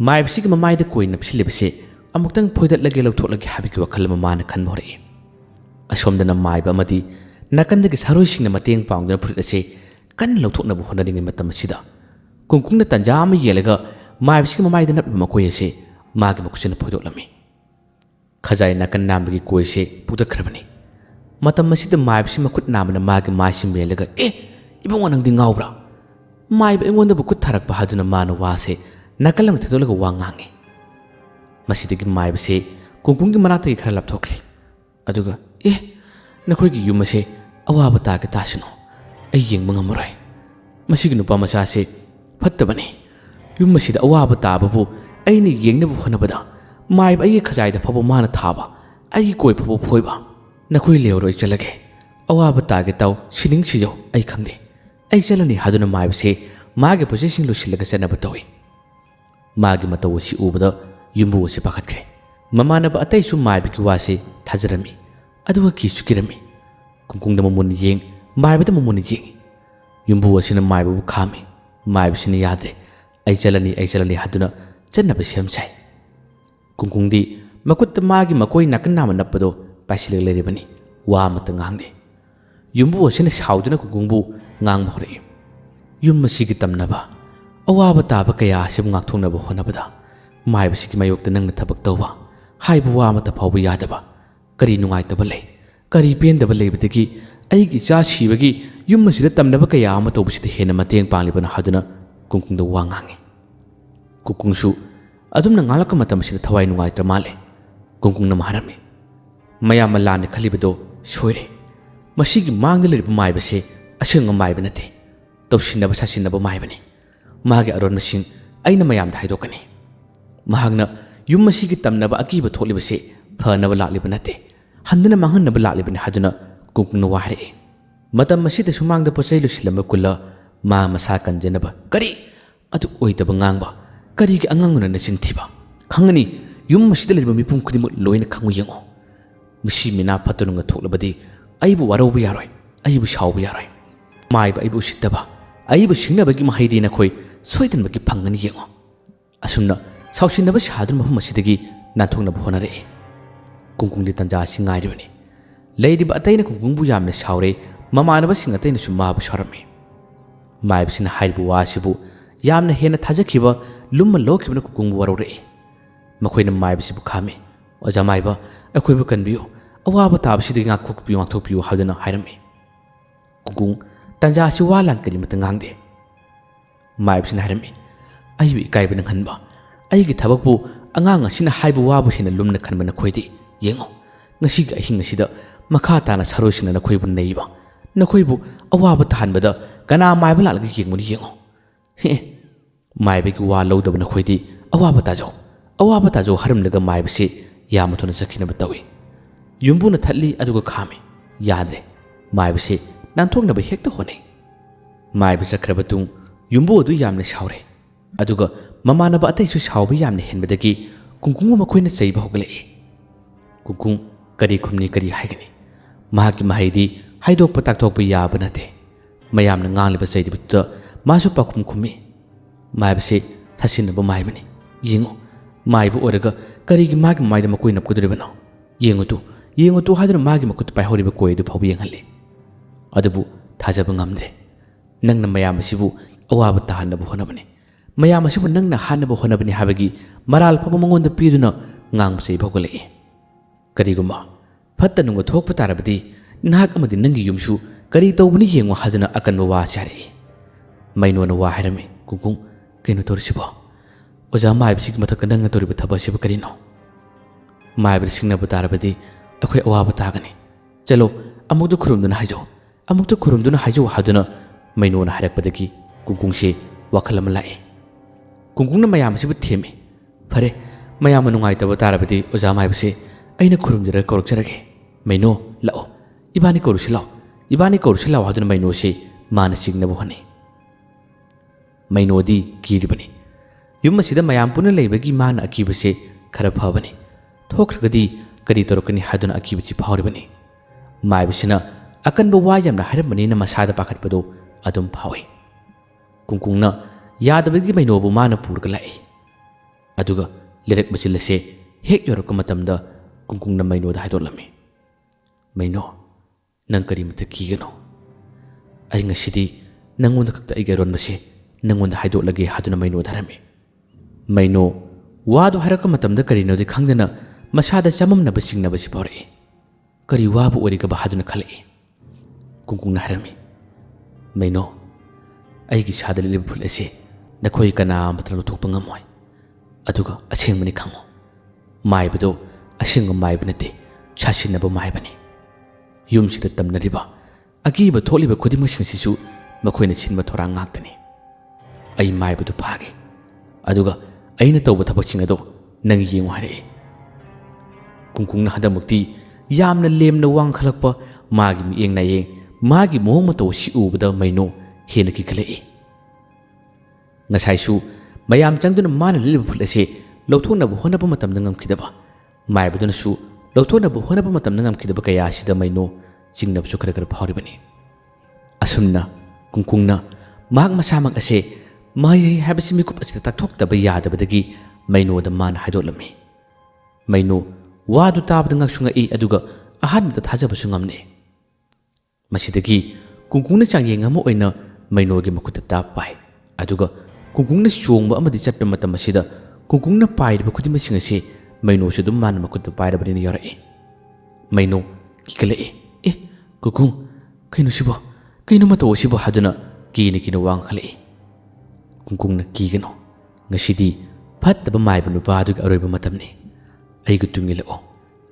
ꯃꯥꯏꯕꯁꯤꯒꯤ ꯃꯃꯥꯏꯗ ꯀꯣꯏ ꯅꯞꯁꯤꯜꯂꯤꯕꯁꯤ ꯑꯃꯨꯛꯇꯪ ꯐꯣꯏꯗꯠꯂꯒꯦ ꯂꯧꯊꯣꯛꯂꯒꯦ ꯍꯥꯏꯕꯒꯤ ꯋꯥꯈꯜ ꯑꯃ ꯃꯥꯅ ꯈꯟꯕ ꯍꯧꯔꯛꯏ ꯑꯁꯣꯝꯗꯅ ꯃꯥꯏꯕ ꯑꯃꯗꯤ ꯅꯥꯀꯟꯗꯒꯤ ꯁꯥꯔꯣꯏꯁꯤꯡꯅ ꯃꯇꯦꯡ ꯄꯥꯡꯗꯨꯅ ꯐꯨꯔꯤꯠ ꯑꯁꯤ ꯀꯟꯅ ꯂꯧꯊꯣꯛꯅꯕ ꯍꯣꯠꯅꯔꯤꯉꯩ ꯃꯇꯝ ꯑꯁꯤꯗ ꯀꯨꯡꯀꯨꯡꯅ ꯇꯟꯖꯥ ꯑꯃ ꯌꯦꯡꯂꯒ ꯃꯥꯏꯕꯁꯤꯒꯤ ꯃꯃꯥꯏꯗ ꯅꯞꯂꯤꯕ ꯃꯀꯣꯏ ꯑꯁꯤ ꯃꯥꯒꯤ ꯃꯈꯨꯠꯁꯤꯅ ꯐꯣꯏꯗꯣꯛꯂꯝꯃꯤ ꯈꯖꯥꯏ ꯅꯥꯀꯟ ꯅꯥꯝꯕꯒꯤ ꯀꯣꯏꯁꯤ ꯄꯨꯛꯇꯠꯈ꯭ꯔꯕꯅꯤ ꯃꯇꯝ ꯑꯁꯤꯗ ꯃꯥꯏꯕꯁꯤ ꯃꯈꯨꯠ ꯅꯥꯝꯕꯅ ꯃꯥꯒꯤ ꯃꯥꯏꯁꯤ ꯃꯦꯜꯂꯒ ꯏꯕꯨꯡꯉꯣ ꯅꯪꯗꯤ ꯉꯥꯎꯕ꯭ꯔꯥ ꯃꯥꯏꯕ ꯑꯩꯉꯣꯟꯗꯕꯨ ꯈꯨꯠ ꯊꯥꯔꯛꯄ ꯍꯥꯏꯗꯨꯅ ꯃꯥꯅ ꯋꯥꯁꯦ ꯅꯥꯀꯜ ꯑꯃ ꯊꯦꯠꯇꯣꯛꯂꯒ ꯋꯥ ꯉꯥꯡꯉꯤ ꯃꯁꯤꯗꯒꯤ ꯃꯥꯏꯕꯁꯤ ꯀꯨꯡꯀꯨꯡꯒꯤ ꯃꯅꯥꯛꯇꯒꯤ ꯈꯔ ꯂꯥꯞꯊꯣꯛꯈ꯭ꯔꯦ ꯑꯗꯨꯒ ꯅꯈꯣꯏꯒꯤ ꯌꯨꯝ ꯑꯁꯤ ꯑꯋꯥꯕ ꯇꯥꯒꯦ ꯇꯥꯁꯅꯨ ꯑꯩ ꯌꯦꯡꯕ ꯉꯝꯃꯔꯣꯏ ꯃꯁꯤꯒꯤ ꯅꯨꯄꯥ ꯃꯆꯥꯁꯤ ꯐꯠꯇꯕꯅꯤ ꯌꯨꯝ ꯑꯁꯤꯗ ꯑꯋꯥꯕ ꯇꯥꯕꯕꯨ ꯑꯩꯅ ꯌꯦꯡꯅꯕ ꯍꯣꯠꯅꯕꯗ ꯃꯥꯏꯕ ꯑꯩꯒꯤ ꯈꯖꯥꯏꯗ ꯐꯥꯎꯕ ꯃꯥꯅ ꯊꯥꯕ ꯑꯩꯒꯤ ꯀꯣꯏ ꯐꯥꯎꯕ ꯐꯣꯏꯕ ꯅꯈꯣꯏ ꯂꯩꯍꯧꯔꯣ ꯑꯩ ꯆꯠꯂꯒꯦ ꯑꯋꯥꯕ ꯇꯥꯒꯦ ꯇꯥꯎ ꯁꯤꯅꯤꯡ ꯁꯤꯖꯧ ꯑꯩ ꯈꯪꯗꯦ ꯑꯩ ꯆꯠꯂꯅꯤ ꯍꯥꯏꯗꯨꯅ ꯃꯥꯏꯕꯁꯤ ꯃꯥꯒꯤ ꯄꯣꯠꯆꯩꯁꯤꯡ ꯂꯣꯏꯁꯤꯜꯂꯒ ꯆꯠꯅꯕ ꯇꯧꯏ ꯃꯥꯒꯤ ꯃꯇꯧ ꯑꯁꯤ ꯎꯕꯗ ꯌꯨꯝꯕꯨ ꯑꯁꯤ ꯄꯥꯈꯠꯈ꯭ꯔꯦ ꯃꯃꯥꯟꯅꯕ ꯑꯇꯩꯁꯨ ꯃꯥꯏꯕꯒꯤ ꯋꯥꯁꯤ ꯊꯥꯖꯔꯝꯃꯤ ꯑꯗꯨꯒ ꯀꯤꯁꯨ ꯀꯤꯔꯝꯃꯤ ꯀꯨꯡꯀꯨꯡꯗ ꯃꯃꯨꯟꯅ ꯌꯦꯡ ꯃꯥꯏꯕꯗ ꯃꯃꯨꯟꯅ ꯌꯦꯡꯉꯤ ꯌꯨꯝꯕꯨ ꯑꯁꯤꯅ ꯃꯥꯏꯕꯕꯨ ꯈꯥꯝꯃꯤ ꯃꯥꯏꯕꯁꯤꯅ ꯌꯥꯗ꯭ꯔꯦ ꯑꯩ ꯆꯠꯂꯅꯤ ꯍꯥꯏꯗꯨꯅ ꯆꯠꯅꯕ ꯁꯦꯝ ꯁꯥꯏ ꯀꯨꯡꯀꯨꯡꯗꯤ ꯃꯈꯨꯠꯇ ꯃꯥꯒꯤ ꯃꯀꯣꯏ ꯅꯥꯀꯟ ꯅꯥꯝꯃ ꯅꯞꯄꯗꯣ ꯄꯥꯏꯁꯤꯜꯂꯒ ꯂꯩꯔꯤꯕꯅꯤ ꯋꯥ ꯑꯃꯠꯇ ꯉꯥꯡꯗꯦ ꯌꯨꯝꯕꯨ ꯑꯁꯤꯅ ꯁꯥꯎꯗꯨꯅ ꯀꯨꯡꯀꯨꯡꯕꯨ ꯉꯥꯡꯕ ꯍꯧꯔꯛꯏ ꯌꯨꯝ ꯑꯁꯤꯒꯤ ꯇꯝꯅꯕ ꯑꯋꯥꯕ ꯇꯥꯕ ꯀꯌꯥ ꯑꯁꯤꯕꯨ ꯉꯥꯛꯊꯣꯛꯅꯕ ꯍꯣꯠꯅꯕꯗ ꯃꯥꯏꯕꯁꯤꯒꯤ ꯃꯥꯌꯣꯛꯇ ꯅꯪꯅ ꯊꯕꯛ ꯇꯧꯕ ꯍꯥꯏꯕ ꯋꯥ ꯑꯃꯠꯇ ꯐꯥꯎꯕ ꯌꯥꯗꯕ ꯀꯔꯤ ꯅꯨꯡꯉꯥꯏꯇꯕ ꯂꯩ ꯀꯔꯤ ꯄꯦꯟꯗꯕ ꯂꯩꯕꯗꯒꯤ ꯑꯩꯒꯤ ꯏꯆꯥ ꯁꯤꯕꯒꯤ ꯌꯨꯝ ꯑꯁꯤꯗ ꯇꯝꯅꯕ ꯀꯌꯥ ꯑꯃ ꯇꯧꯕꯁꯤꯗ ꯍꯦꯟꯅ ꯃꯇꯦꯡ ꯄꯥꯡꯂꯤꯕꯅ ꯍꯥꯏꯗꯨꯅ ꯀꯨꯡꯀꯨꯡꯗ ꯋꯥ ꯉꯥꯡꯉꯤ ꯀꯨꯡꯀꯨꯡꯁꯨ ꯑꯗꯨꯝꯅ ꯉꯥꯡꯂꯛꯄ ꯃꯇꯝ ꯑꯁꯤꯗ ꯊꯋꯥꯏ ꯅꯨꯡꯉꯥꯏꯇ꯭ꯔ ꯃꯥꯜꯂꯦ ꯀꯨꯡꯀꯨꯡꯅ ꯍꯥꯏꯔꯝꯃꯤ ꯃꯌꯥꯝꯅ ꯂꯥꯟꯅ ꯈꯜꯂꯤꯕꯗꯣ ꯁꯣꯏꯔꯦ ꯃꯁꯤꯒꯤ ꯃꯥꯡꯗ ꯂꯩꯔꯤꯕ ꯃꯥꯏꯕꯁꯦ ꯑꯁꯦꯡꯕ ꯃꯥꯏꯕ ꯅꯠꯇꯦ ꯇꯧꯁꯤꯟꯅꯕ ꯁꯥꯁꯤꯟꯅꯕ ꯃꯥꯏꯕꯅꯤ ꯃꯥꯒꯤ ꯑꯔꯣꯟꯕꯁꯤꯡ ꯑꯩꯅ ꯃꯌꯥꯝꯗ ꯍꯥꯏꯗꯣꯛꯀꯅꯤ ꯃꯍꯥꯛꯅ ꯌꯨꯝ ꯑꯁꯤꯒꯤ ꯇꯝꯅꯕ ꯑꯀꯤꯕ ꯊꯣꯛꯂꯤꯕꯁꯤ ꯐꯅꯕ ꯂꯥꯛꯂꯤꯕ ꯅꯠꯇꯦ ꯍꯟꯗꯨꯅ ꯃꯥꯡꯍꯟꯅꯕ ꯂꯥꯛꯂꯤꯕꯅꯤ ꯍꯥꯏꯗꯨꯅ ꯀꯨꯡꯀꯨꯡꯅ ꯋꯥ ꯍꯥꯏꯔꯛꯏ ꯃꯇꯝ ꯑꯁꯤꯗ ꯁꯨꯃꯥꯡꯗ ꯄꯣꯠꯆꯩ ꯂꯣꯏꯁꯤꯜꯂꯝꯕ ꯀꯨꯜꯂ ꯃꯥ ꯃꯁꯥ ꯀꯟꯖꯅꯕ ꯀꯔꯤ ꯑꯗꯨ ꯑꯣꯏꯗꯕ ꯉꯥꯡꯕ ꯀꯔꯤꯒꯤ ꯑꯉꯥꯡꯅ ꯅꯆꯤꯟ ꯊꯤꯕ ꯈꯪꯉꯅꯤ ꯌꯨꯝ ꯑꯁꯤꯗ ꯂꯩꯔꯤꯕ ꯃꯤꯄꯨꯝ ꯈꯨꯗꯤꯡꯃꯛ ꯂꯣꯏꯅ ꯈꯪꯉꯨ ꯌꯦꯡꯉꯨ ꯃꯁꯤ ꯃꯤꯅꯥ ꯐꯠꯇꯅꯨꯡꯒ ꯊꯣꯛꯂꯕꯗꯤ ꯑꯩꯕꯨ ꯋꯥꯔꯧꯕ ꯌꯥꯔꯣꯏ ꯑꯩꯕꯨ ꯁꯥꯎꯕ ꯌꯥꯔꯣꯏ ꯃꯥꯏꯕ ꯑꯩꯕꯨ ꯎꯁꯤꯠꯇꯕ ꯑꯩꯕꯨ ꯁꯤꯡꯅꯕꯒꯤ ꯃꯍꯩꯗꯤ ꯅꯈꯣꯏ ꯁꯣꯏꯗꯅꯃꯛꯀꯤ ꯐꯪꯒꯅꯤ ꯌꯦꯡꯉꯨ ꯑꯁꯨꯝꯅ ꯁꯥꯎꯁꯤꯟꯅꯕ ꯁꯥꯗꯨꯅ ꯃꯐꯝ ꯑꯁꯤꯗꯒꯤ ꯅꯥꯟꯊꯣꯛꯅꯕ ꯍꯣꯠꯅꯔꯛꯏ ꯀꯨꯡꯀꯨꯡꯗꯤ ꯇꯟꯖꯥ ꯑꯁꯤ ꯉꯥꯏꯔꯤꯕꯅꯤ ꯂꯩꯔꯤꯕ ꯑꯇꯩꯅ ꯀꯨꯡꯀꯨꯡꯕꯨ ꯌꯥꯝꯅ ꯁꯥꯎꯔꯦ ꯃꯃꯥꯟꯅꯕꯁꯤꯡ ꯑꯇꯩꯅꯁꯨ ꯃꯥꯕꯨ ꯁꯥꯎꯔꯝꯃꯤ ꯃꯥꯏꯕꯁꯤꯅ ꯍꯥꯏꯔꯤꯕ ꯋꯥ ꯑꯁꯤꯕꯨ ꯌꯥꯝꯅ ꯍꯦꯟꯅ ꯊꯥꯖꯈꯤꯕ ꯂꯨꯝꯃ ꯂꯧꯈꯤꯕꯅ ꯀꯨꯡꯀꯨꯡꯕꯨ ꯋꯥꯔꯧꯔꯛꯏ ꯃꯈꯣꯏꯅ ꯃꯥꯏꯕꯁꯤꯕꯨ ꯈꯥꯝꯃꯤ ꯑꯣꯖꯥ ꯃꯥꯏꯕ ꯑꯩꯈꯣꯏꯕꯨ ꯀꯟꯕꯤꯌꯨ ꯑꯋꯥꯕ ꯇꯥꯕꯁꯤꯗꯒꯤ ꯉꯥꯛꯊꯣꯛꯄꯤꯌꯨ ꯍꯥꯏꯗꯨꯅ ꯍꯥꯏꯔꯝꯃꯤ ꯀꯨꯡꯀꯨꯡ ꯇꯟꯖꯥ ꯑꯁꯤ ꯋꯥ ꯂꯥꯟ ꯀꯔꯤꯃꯠꯇ ꯉꯥꯡꯗꯦ ꯃꯥꯏꯕꯁꯤꯅ ꯍꯥꯏꯔꯝꯃꯤ ꯑꯩꯕꯨ ꯏꯀꯥꯏꯕ ꯅꯪꯍꯟꯕ ꯑꯩꯒꯤ ꯊꯕꯛꯄꯨ ꯑꯉꯥꯡ ꯑꯁꯤꯅ ꯍꯥꯏꯕ ꯋꯥꯕꯨ ꯍꯦꯟꯅ ꯂꯨꯝꯅ ꯈꯟꯕ ꯅꯈꯣꯏꯗꯤ ꯌꯦꯡꯉꯨ ꯉꯁꯤꯒꯤ ꯑꯍꯤꯡ ꯑꯁꯤꯗ ꯃꯈꯥ ꯇꯥꯅ ꯁꯥꯔꯣꯏꯁꯤꯡꯅ नखोइबु नैबा नखोइबु अवाबा ताहनबदा कना माइबा लालगा येंगमुनि येंगो हे माइबेगि वा लौदब नखोइदि अवाबा ताजौ हरमलगा माइबसे यामथुना जखिनबा तवी युम्बुना थल्ली अदुगा खामे याद्रे माइबसे नांथोंनबा हेक्ता होने माइबे चक्रबतुं युम्बु अदु यामने सावरे अदुगा ममानबा अतैसु सावबा यामने हेनबदगी कुंकुंगु मखोइना चैबा होगले कुंकुंग करी खुमनी करी हाइगनी महाकी महैदी हाइदोकपा ताकथोकपा याबा नते मयामना ngangliba चैदिबुदा मासु पाखुम खुमी माइबसे थासिनबा माइबनी Yengo maibu oraga karigi magi maida makoi napkudribano yengo tu hadra magi makut pai horiba koi du phabi yengalle adabu thajaba ngamdre nangna mayam asibu awaba tahannabu honabane mayam asibu nangna hanabu honabani habagi maral phaba mangonda piduna ngangbsei phogale kariguma fatta nungo thokpa tarabadi nahak amadi nangi yumsu kari tawbani yengo haduna akanba wa chari mainona wa harame kungkung kaino torsibo oja maibsig mathak nangna toriba thabasiba karino maibri singna batarabadi akhoi awaba tagani chalo amukdu khurumduna haijo haduna mainona harakpadagi kungkungse wakhalam lae kungkungna mayam sibu theme fare mayam nungai taba tarabadi oja maibse aina khurumjara korokjarage maino lao ibani korusilao haduna maino se mana singnabu hane mainodi kiribani yum asida mayam puna leibagi mana akibase khara phabani thokragadi kari torokani haduna akibichi phawribani maibsina akanba wa yamna haramani na masada pakhatpado adum phawi kungkungna yadabagi mainobu mana purga lai aduga lerek machilase hek yorok matamda kungkungna mainoda haidolami maino nang kari mata kigano ai ngasidi nangonda kakta igaron mase nangonda haidolage haduna maino dharami maino wadu haraka matamda kari no di khangdana masada chamamna basingna basi pore kari wabu origa bahaduna khale kungkungna harami maino aigi sadali lib phul ase nakhoi kana matran thokpa ngamoi aduga asengmani khango maibado asenga maibnate chasinaba maibani yumsida tamnariba agiba tholiba khudimasisu makoina sinba thora ngaktani ai maibadu phage aduga aina tawba thabaksinga do nang yengu hare kungkungna hadamukti yamna lemna wang khalakpa magi mi engna yeng magi mohong mato si ubada maino hena ki khale ngasai su mayam changduna mana lilba phulase lawthona bu honaba matam nangam khidaba maibaduna su lawthona bu honaba matam nangam khidaba kaya sida maino jingnab su khara phawribani asumna kungkungna mag masamak ase mai habisi mikup asita takthok taba yadabadagi maino da man haidolami maino wadu tabda ngaksunga aduga ahanda thajaba sungamne masidagi kungkungna changyeng ama oina maino gi makuta tap pai aduga kungkungna chongba amadi chatpa matam asida kungkungna pairba khudima singase maino su dum man makuta pairabani yorai maino kikale kungkung kaino mato sibo haduna kino wang khale kungkungna kigano ngasidi phattaba maiba nupa aduga aroiba matamni aigu tungilao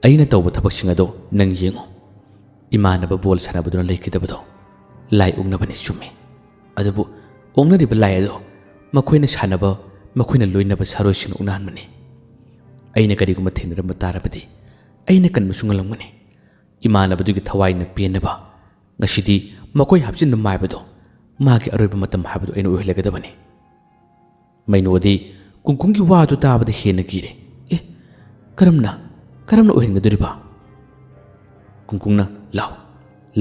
aina tawba thabaksinga do nang yengo imanaba bol sanabaduna leikidabado lai ungnabani chume adubu ongnariba lai ado makoina sanaba makoina loinaba saroisin unanmani aina kariguma thinaramba tarabadi aina kanma sungalamgani imanabadुगी थवाइना पेनबा ngasidi makoi hapchin maibado magi aroiba matam habado aina uhlegadabani mainodi kungkungi wadu tabada hena gire karamna uhingduriba kungkungna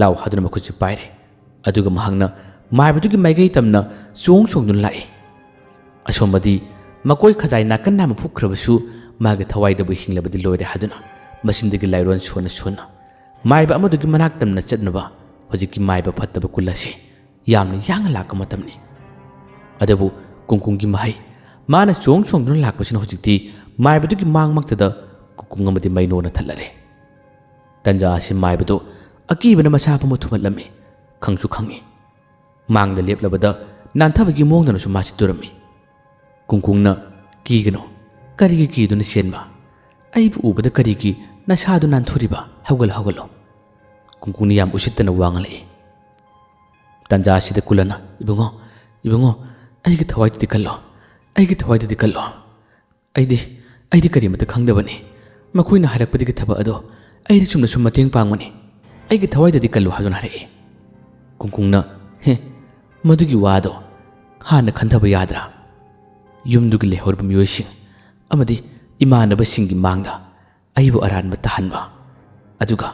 law haduna makuchi paire aduga mahangna maibadugi maigai tamna chongdun lai asomadi makoi khajai nakan nama phukkrabasu magi thawaidabu hinglabadi loire haduna masindagi lairon sona maiba amadugi manak tamna chatnaba hojiki maiba phattaba kulase yamna yanga lakka matamni adabu kungkungi mahai mana chongdun lakpasina hojikti maibadugi mangmaktada kungkung amadi mainona thallare tanja asi maibado akibana masapa muthumatlami khangsu khangi mangda leplabada nanthabagi mongdana su masi turami kungkungna kigano karigi kiduna senma aibu ubada karigi nasadu nanthuriba hawgalo kungkungni yam usittana wangalai tanja asida kulana ibungo aigi thawai kallo aidi karimata khangdabani makoina harakpadigi thaba ado aidi chumna sum mateng pangmani aigi thawai dadi kallo haduna hare kungkungna madugi wado hana khanthaba yadra yumdugi lehorba myoising amadi imanaba singi mangda aibu aranba tahanba aduga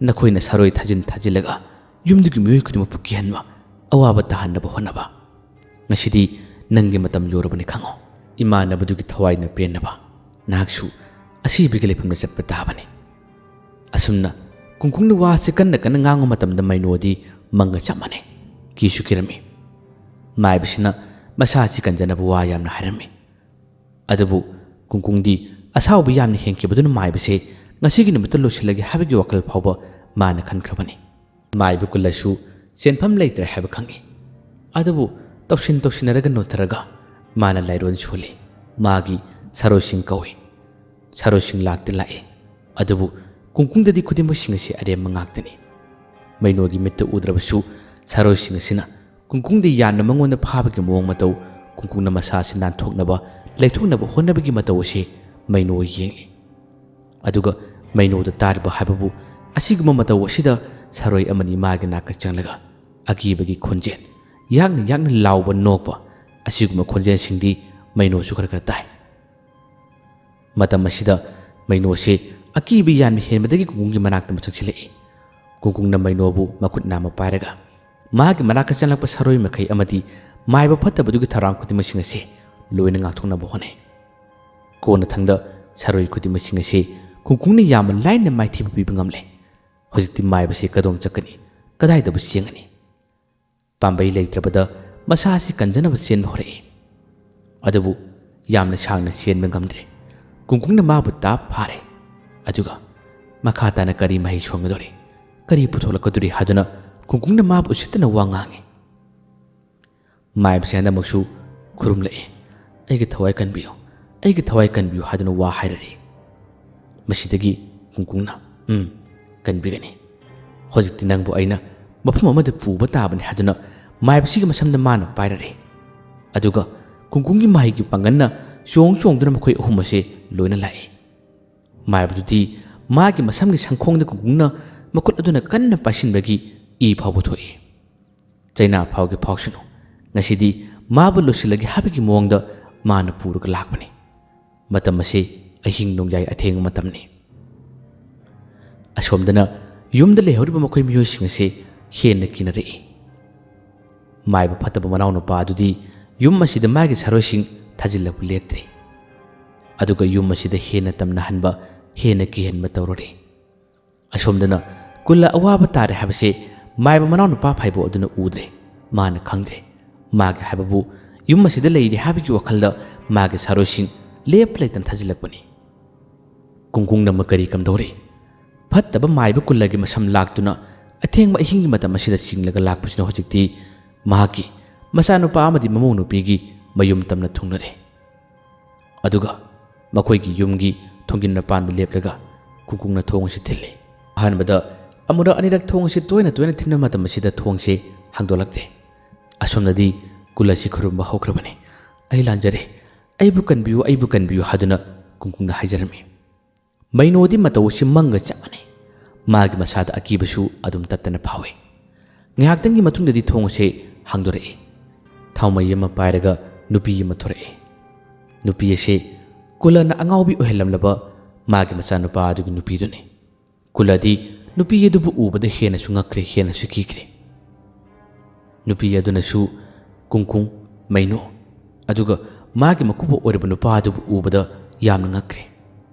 nakoina saroi thajilaga yumdugi myoy khudima pukkihanba awaba tahanba honaba ngasidi nangi matam yorobani khango ꯏꯃꯥꯟꯅꯕꯗꯨꯒꯤ ꯊꯋꯥꯏꯅ ꯄꯦꯟꯅꯕ ꯅꯍꯥꯛꯁꯨ ꯑꯁꯤꯕꯒꯤ ꯂꯩꯐꯝꯗ ꯆꯠꯄ ꯇꯥꯕꯅꯤ꯫ ꯑꯁꯨꯝꯅ ꯀꯨꯡꯀꯨꯡꯅ ꯋꯥꯁꯦ ꯀꯟꯅ ꯀꯟꯅ ꯉꯥꯡꯕ ꯃꯇꯝꯗ ꯃꯩꯅꯣꯗꯤ ꯃꯪꯒ ꯆꯞ ꯃꯥꯟꯅꯩ ꯀꯤꯁꯨ ꯀꯤꯔꯝꯃꯤ꯫ ꯃꯥꯏꯕꯁꯤꯅ ꯃꯁꯥꯁꯤ ꯀꯟꯖꯅꯕ ꯋꯥ ꯌꯥꯝꯅ ꯍꯥꯏꯔꯝꯃꯤ꯫ ꯑꯗꯨꯕꯨ ꯀꯨꯡꯀꯨꯡꯗꯤ ꯑꯁꯥꯎꯕ ꯌꯥꯝꯅ ꯍꯦꯟꯈꯤꯕꯗꯨꯅ ꯃꯥꯏꯕꯁꯦ ꯉꯁꯤꯒꯤ ꯅꯨꯃꯤꯠꯇ ꯂꯣꯏꯁꯤꯜꯂꯒꯦ ꯍꯥꯏꯕꯒꯤ ꯋꯥꯈꯜ ꯐꯥꯎꯕ ꯃꯥꯅ ꯈꯟꯈ꯭ꯔꯕꯅꯤ꯫ ꯃꯥꯏꯕ ꯀꯨꯜꯂꯁꯨ ꯁꯦꯟꯐꯝ ꯂꯩꯇ꯭ꯔꯦ ꯍꯥꯏꯕ ꯈꯪꯉꯤ꯫ ꯑꯗꯨꯕꯨ ꯇꯧꯁꯤꯟꯅꯔꯒ ꯅꯣꯠꯊꯔꯒ ꯃꯥꯅ ꯂꯥꯏꯔꯣꯟ ꯁꯣꯜꯂꯤ꯫ ꯃꯥꯒꯤ ꯁꯔꯣꯏꯁꯤꯡ ꯀꯧꯏ꯫ ꯁꯔꯣꯏꯁꯤꯡ ꯂꯥꯛꯇꯤ ꯂꯥꯛꯏ꯫ ꯑꯗꯨꯕꯨ ꯀꯨꯡꯀꯨꯡꯗꯗꯤ ꯈꯨꯗꯤꯡꯃꯛꯁꯤꯡ ꯑꯁꯤ ꯑꯔꯦꯝꯕ ꯉꯥꯛꯇꯅꯤ꯫ ꯃꯩꯅꯣꯒꯤ ꯃꯤꯠꯇ ꯎꯗ꯭ꯔꯕꯁꯨ ꯁꯔꯣꯏꯁꯤꯡ ꯑꯁꯤꯅ ꯀꯨꯡꯀꯨꯡꯗꯤ ꯌꯥꯝꯅ ꯃꯉꯣꯟꯗ ꯐꯥꯕꯒꯤ ꯃꯑꯣꯡ ꯃꯇꯧ, ꯀꯨꯡꯀꯨꯡꯅ ꯃꯁꯥꯁꯤ ꯅꯥꯟꯊꯣꯛꯅꯕ ꯂꯩꯊꯣꯛꯅꯕ ꯍꯣꯠꯅꯕꯒꯤ ꯃꯇꯧ ꯑꯁꯤ ꯃꯩꯅꯣ ꯌꯦꯡꯂꯤ꯫ ꯑꯗꯨꯒ ꯃꯩꯅꯣꯗ ꯇꯥꯔꯤꯕ ꯍꯥꯏꯕꯕꯨ ꯑꯁꯤꯒꯨꯝꯕ ꯃꯇꯧ ꯑꯁꯤꯗ ꯁꯔꯣꯏ ꯑꯃꯅꯤ ꯃꯥꯒꯤ ꯅꯥꯛꯇ ꯆꯪꯂꯒ ꯑꯀꯤꯕꯒꯤ ꯈꯣꯟꯖꯦꯜ, ꯌꯥꯛꯅ ꯌꯥꯛꯅ ꯂꯥꯎꯕ ꯅꯣꯛꯄ, ꯑꯁꯤꯒꯨꯝꯕ ꯈꯣꯟꯖꯦꯜꯁꯤꯡꯗꯤ ꯃꯩꯅꯣꯁꯨ ꯈꯔ ꯈꯔ ꯇꯥꯏ꯫ ꯃꯇꯝ ꯑꯁꯤꯗ ꯃꯩꯅꯣꯁꯦ ꯑꯀꯤꯕ ꯌꯥꯝꯅ ꯍꯦꯟꯕꯗꯒꯤ ꯀꯨꯡꯀꯨꯡꯒꯤ ꯃꯅꯥꯛꯇ ꯆꯪꯁꯤꯜꯂꯛꯏ꯫ ꯀꯨꯡꯀꯨꯡꯅ ꯃꯩꯅꯣꯕꯨ ꯃꯈꯨꯠ ꯅꯥꯝꯃ ꯄꯥꯏꯔꯒ ꯃꯥꯒꯤ ꯃꯅꯥꯛꯇ ꯆꯪꯂꯛꯄ ꯁꯔꯣꯏ ꯃꯈꯩ ꯑꯃꯗꯤ ꯃꯥꯏꯕ ꯐꯠꯇꯕꯗꯨꯒꯤ ꯊꯧꯔꯥꯡ ꯈꯨꯗꯤꯡꯃꯛꯁꯤꯡ ꯑꯁꯤ ꯂꯣꯏꯅ ꯉꯥꯛꯊꯣꯛꯅꯕ ꯍꯣꯠꯅꯩ꯫ ꯀꯣꯟꯅ ꯊꯪꯗ ꯁꯔꯣꯏ ꯈꯨꯗꯤꯡꯃꯛꯁꯤꯡ ꯑꯁꯤ ꯀꯨꯡꯀꯨꯡꯅ ꯌꯥꯝꯅ ꯂꯥꯏꯅ ꯃꯥꯏꯊꯤꯕ ꯄꯤꯕ ꯉꯝꯂꯦ꯫ ꯍꯧꯖꯤꯛꯇꯤ ꯃꯥꯏꯕꯁꯤ ꯀꯗꯣꯝ ꯆꯠꯀꯅꯤ, ꯀꯗꯥꯏꯗꯕꯨ ꯆꯦꯟꯒꯅꯤ? ꯄꯥꯝꯕꯩ ꯂꯩꯇ꯭ꯔꯕꯗ ꯃꯁꯥꯁꯤ ꯀꯟꯖꯅꯕ ꯆꯦꯟꯕ ꯍꯧꯔꯛꯏ꯫ ꯑꯗꯨꯕꯨ ꯌꯥꯝꯅ ꯁꯥꯡꯅ ꯆꯦꯟꯕ ꯉꯝꯗ꯭ꯔꯦ꯫ ꯀꯨꯡꯀꯨꯡꯅ ꯃꯥꯕꯨ ꯇꯥꯞ ꯐꯥꯔꯦ꯫ ꯑꯗꯨꯒ ꯃꯈꯥ ꯇꯥꯅ ꯀꯔꯤ ꯃꯍꯩ ꯁꯣꯡꯒꯗꯧꯔꯤ, ꯀꯔꯤ ꯄꯨꯊꯣꯛꯂꯛꯀꯗꯧꯔꯤ ꯍꯥꯏꯗꯨꯅ ꯀꯨꯡꯀꯨꯡꯅ ꯃꯥꯕꯨ ꯎꯁꯤꯠꯇꯅ ꯋꯥ ꯉꯥꯡꯉꯤ꯫ ꯃꯥꯏꯕꯁꯤ ꯍꯟꯗꯛꯃꯛꯁꯨ ꯈꯨꯔꯨꯝꯂꯛꯏ꯫ ꯑꯩꯒꯤ ꯊꯋꯥꯏ ꯀꯟꯕꯤꯌꯨ, ꯑꯩꯒꯤ ꯊꯋꯥꯏ ꯀꯟꯕꯤꯌꯨ ꯍꯥꯏꯗꯨꯅ ꯋꯥ ꯍꯥꯏꯔꯔꯤ꯫ ꯃꯁꯤꯗꯒꯤ ꯀꯨꯡꯀꯨꯡꯅ ꯀꯟꯕꯤꯒꯅꯤ, ꯍꯧꯖꯤꯛꯇꯤ ꯅꯪꯕꯨ ꯑꯩꯅ ꯃꯐꯝ ꯑꯃꯗ ꯄꯨꯕ ꯇꯥꯕꯅꯤ ꯍꯥꯏꯗꯨꯅ ꯃꯥꯏꯕꯁꯤꯒꯤ ꯃꯁꯝꯗ ꯃꯥꯅ ꯄꯥꯏꯔꯔꯤ꯫ ꯑꯗꯨꯒ ꯀꯨꯡꯀꯨꯡꯒꯤ ꯃꯍꯩꯒꯤ ꯄꯥꯡꯒꯜꯅ ꯆꯣꯡꯗꯨꯅ ꯃꯈꯣꯏ ꯑꯍꯨꯝ ꯑꯁꯤ ꯂꯣꯏꯅ ꯂꯥꯛꯏ꯫ ꯃꯥꯏꯕꯗꯨꯗꯤ ꯃꯥꯒꯤ ꯃꯁꯝꯒꯤ ꯁꯪꯈꯣꯡꯗ ꯀꯨꯡꯀꯨꯡꯅ ꯃꯈꯨꯠ ꯑꯗꯨꯅ ꯀꯟꯅ ꯄꯥꯏꯁꯤꯟꯕꯒꯤ ꯏ ꯐꯥꯎꯕ ꯊꯣꯛꯏ꯫ ꯆꯩꯅꯥ ꯐꯥꯎꯒꯦ ꯐꯥꯎꯁꯅꯨ, ꯉꯁꯤꯗꯤ ꯃꯥꯕꯨ ꯂꯣꯏꯁꯤꯜꯂꯒꯦ ꯍꯥꯏꯕꯒꯤ ꯃꯑꯣꯡꯗ ꯃꯥꯅ ꯄꯨꯔꯒ ꯂꯥꯛꯄꯅꯤ꯫ ꯃꯇꯝ ꯑꯁꯤ ꯑꯍꯤꯡ ꯅꯣꯡꯌꯥꯏ ꯑꯊꯦꯡꯕ ꯃꯇꯝꯅꯤ꯫ ꯑꯁꯣꯝꯗꯅ ꯌꯨꯝꯗ ꯂꯩꯍꯧꯔꯤꯕ ꯃꯈꯣꯏ ꯃꯤꯑꯣꯏꯁꯤꯡ ꯑꯁꯤ ꯍꯦꯟꯅ ꯀꯤꯅꯔꯛꯏ꯫ ꯃꯥꯏꯕ ꯐꯠꯇꯕ ꯃꯅꯥꯎꯅꯨꯄꯥ ꯑꯗꯨꯗꯤ ꯌꯨꯝ ꯑꯁꯤꯗ ꯃꯥꯒꯤ ꯁꯔꯣꯏꯁꯤꯡ ꯊꯥꯖꯤꯜꯂꯛꯄ ꯂꯦꯞꯇ꯭ꯔꯤ꯫ ꯑꯗꯨꯒ ꯌꯨꯝ ꯑꯁꯤꯗ ꯍꯦꯟꯅ ꯇꯝꯅꯍꯟꯕ, ꯍꯦꯟꯅ ꯀꯤꯍꯟꯕ ꯇꯧꯔꯔꯤ꯫ ꯑꯁꯣꯝꯗꯅ ꯀꯨꯜꯂ ꯑꯋꯥꯕ ꯇꯥꯔꯦ ꯍꯥꯏꯕꯁꯤ ꯃꯥꯏꯕ ꯃꯅꯥꯎꯅꯨꯄꯥ ꯐꯥꯏꯕꯣꯛ ꯑꯗꯨꯅ ꯎꯗ꯭ꯔꯦ, ꯃꯥꯅ ꯈꯪꯗ꯭ꯔꯦ꯫ ꯃꯥꯒꯤ ꯍꯥꯏꯕꯕꯨ ꯌꯨꯝ ꯑꯁꯤꯗ ꯂꯩꯔꯤ ꯍꯥꯏꯕꯒꯤ ꯋꯥꯈꯜꯗ ꯃꯥꯒꯤ ꯁꯔꯣꯏꯁꯤꯡ ꯂꯦꯞꯄ ꯂꯩꯇꯅ ꯊꯥꯖꯤꯜꯂꯛꯄꯅꯤ꯫ ꯀꯨꯡꯀꯨꯡꯅ ꯀꯔꯤ ꯀꯝꯗꯧꯔꯤ? ꯐꯠꯇꯕ ꯃꯥꯏꯕ ꯀꯨꯜꯂꯒꯤ ꯃꯁꯝ ꯂꯥꯛꯇꯨꯅ ꯑꯊꯦꯡꯕ ꯑꯍꯤꯡꯒꯤ ꯃꯇꯝ ꯑꯁꯤꯗ ꯆꯤꯡꯂꯒ ꯂꯥꯛꯄꯁꯤꯅ ꯍꯧꯖꯤꯛꯇꯤ ꯃꯍꯥꯛꯀꯤ ꯃꯆꯥꯅꯨꯄꯥ ꯑꯃꯗꯤ ꯃꯃꯧ ꯅꯨꯄꯤꯒꯤ ꯃꯌꯨꯝ ꯇꯝꯅ ꯊꯨꯡꯂꯔꯦ꯫ ꯑꯗꯨꯒ ꯃꯈꯣꯏꯒꯤ ꯌꯨꯝꯒꯤ ꯊꯣꯡꯖꯤꯟ ꯃꯄꯥꯟꯗ ꯂꯦꯞꯂꯒ ꯀꯨꯡꯀꯨꯡꯅ ꯊꯣꯡ ꯑꯁꯤ ꯊꯤꯜꯂꯤ꯫ ꯑꯍꯥꯟꯕꯗ ꯑꯃꯨꯔꯛ ꯑꯅꯤꯔꯛ ꯊꯣꯡ ꯑꯁꯤ ꯇꯣꯏꯅ ꯊꯤꯟꯕ ꯃꯇꯝ ꯑꯁꯤꯗ ꯊꯣꯡꯁꯤ ꯍꯥꯡꯗꯣꯛꯂꯛꯇꯦ꯫ ꯑꯁꯣꯝꯗꯗꯤ ꯀꯨꯜ ꯑꯁꯤ ꯈꯨꯔꯨꯝꯕ ꯍꯧꯈ꯭ꯔꯕꯅꯤ꯫ ꯑꯩ ꯂꯥꯟꯖꯔꯦ, ꯑꯩꯕꯨ ꯀꯟꯕꯤꯌꯨ, ꯑꯩꯕꯨ ꯀꯟꯕꯤꯌꯨ ꯍꯥꯏꯗꯨꯅ ꯀꯨꯡꯀꯨꯡꯅ ꯍꯥꯏꯖꯔꯝꯃꯤ꯫ ꯃꯩꯅꯣꯗꯤ ꯃꯇꯧ ꯑꯁꯤ ꯃꯪꯒ ꯆꯞ ꯃꯥꯟꯅꯩ꯫ ꯃꯥꯒꯤ ꯃꯁꯥꯗ ꯑꯀꯤꯕꯁꯨ ꯑꯗꯨꯝ ꯇꯠꯇꯅ ꯐꯥꯎꯏ꯫ ꯉꯥꯏꯍꯥꯛꯇꯪꯒꯤ ꯃꯇꯨꯡꯗꯗꯤ ꯊꯣꯡ ꯑꯁꯤ ꯍꯥꯡꯗꯣꯔꯛꯏ꯫ ꯊꯥꯎꯃꯩ ꯑꯃ ꯄꯥꯏꯔꯒ ꯅꯨꯄꯤ ꯑꯃ ꯊꯣꯔꯛꯏ꯫ ꯅꯨꯄꯤ ꯑꯁꯤ ꯀꯨꯜꯂꯅ ꯑꯉꯥꯎꯕꯤ ꯑꯣꯏꯍꯜꯂꯝꯂꯕ ꯃꯥꯒꯤ ꯃꯆꯥꯅꯨꯄꯥ ꯑꯗꯨꯒꯤ ꯅꯨꯄꯤꯗꯨꯅꯤ꯫ ꯀꯨꯜꯂꯗꯤ ꯅꯨꯄꯤ ꯑꯗꯨꯕꯨ ꯎꯕꯗ ꯍꯦꯟꯅꯁꯨ ꯉꯛꯈ꯭ꯔꯦ, ꯍꯦꯟꯅꯁꯨ ꯀꯤꯈ꯭ꯔꯦ꯫ ꯅꯨꯄꯤ ꯑꯗꯨꯅꯁꯨ ꯀꯨꯡꯀꯨꯡ, ꯃꯩꯅꯣ ꯑꯗꯨꯒ ꯃꯥꯒꯤ ꯃꯀꯨꯕꯣꯛ ꯑꯣꯏꯔꯕ ꯅꯨꯄꯥ ꯑꯗꯨꯕꯨ ꯎꯕꯗ ꯌꯥꯝꯅ ꯉꯛꯈ꯭ꯔꯦ꯫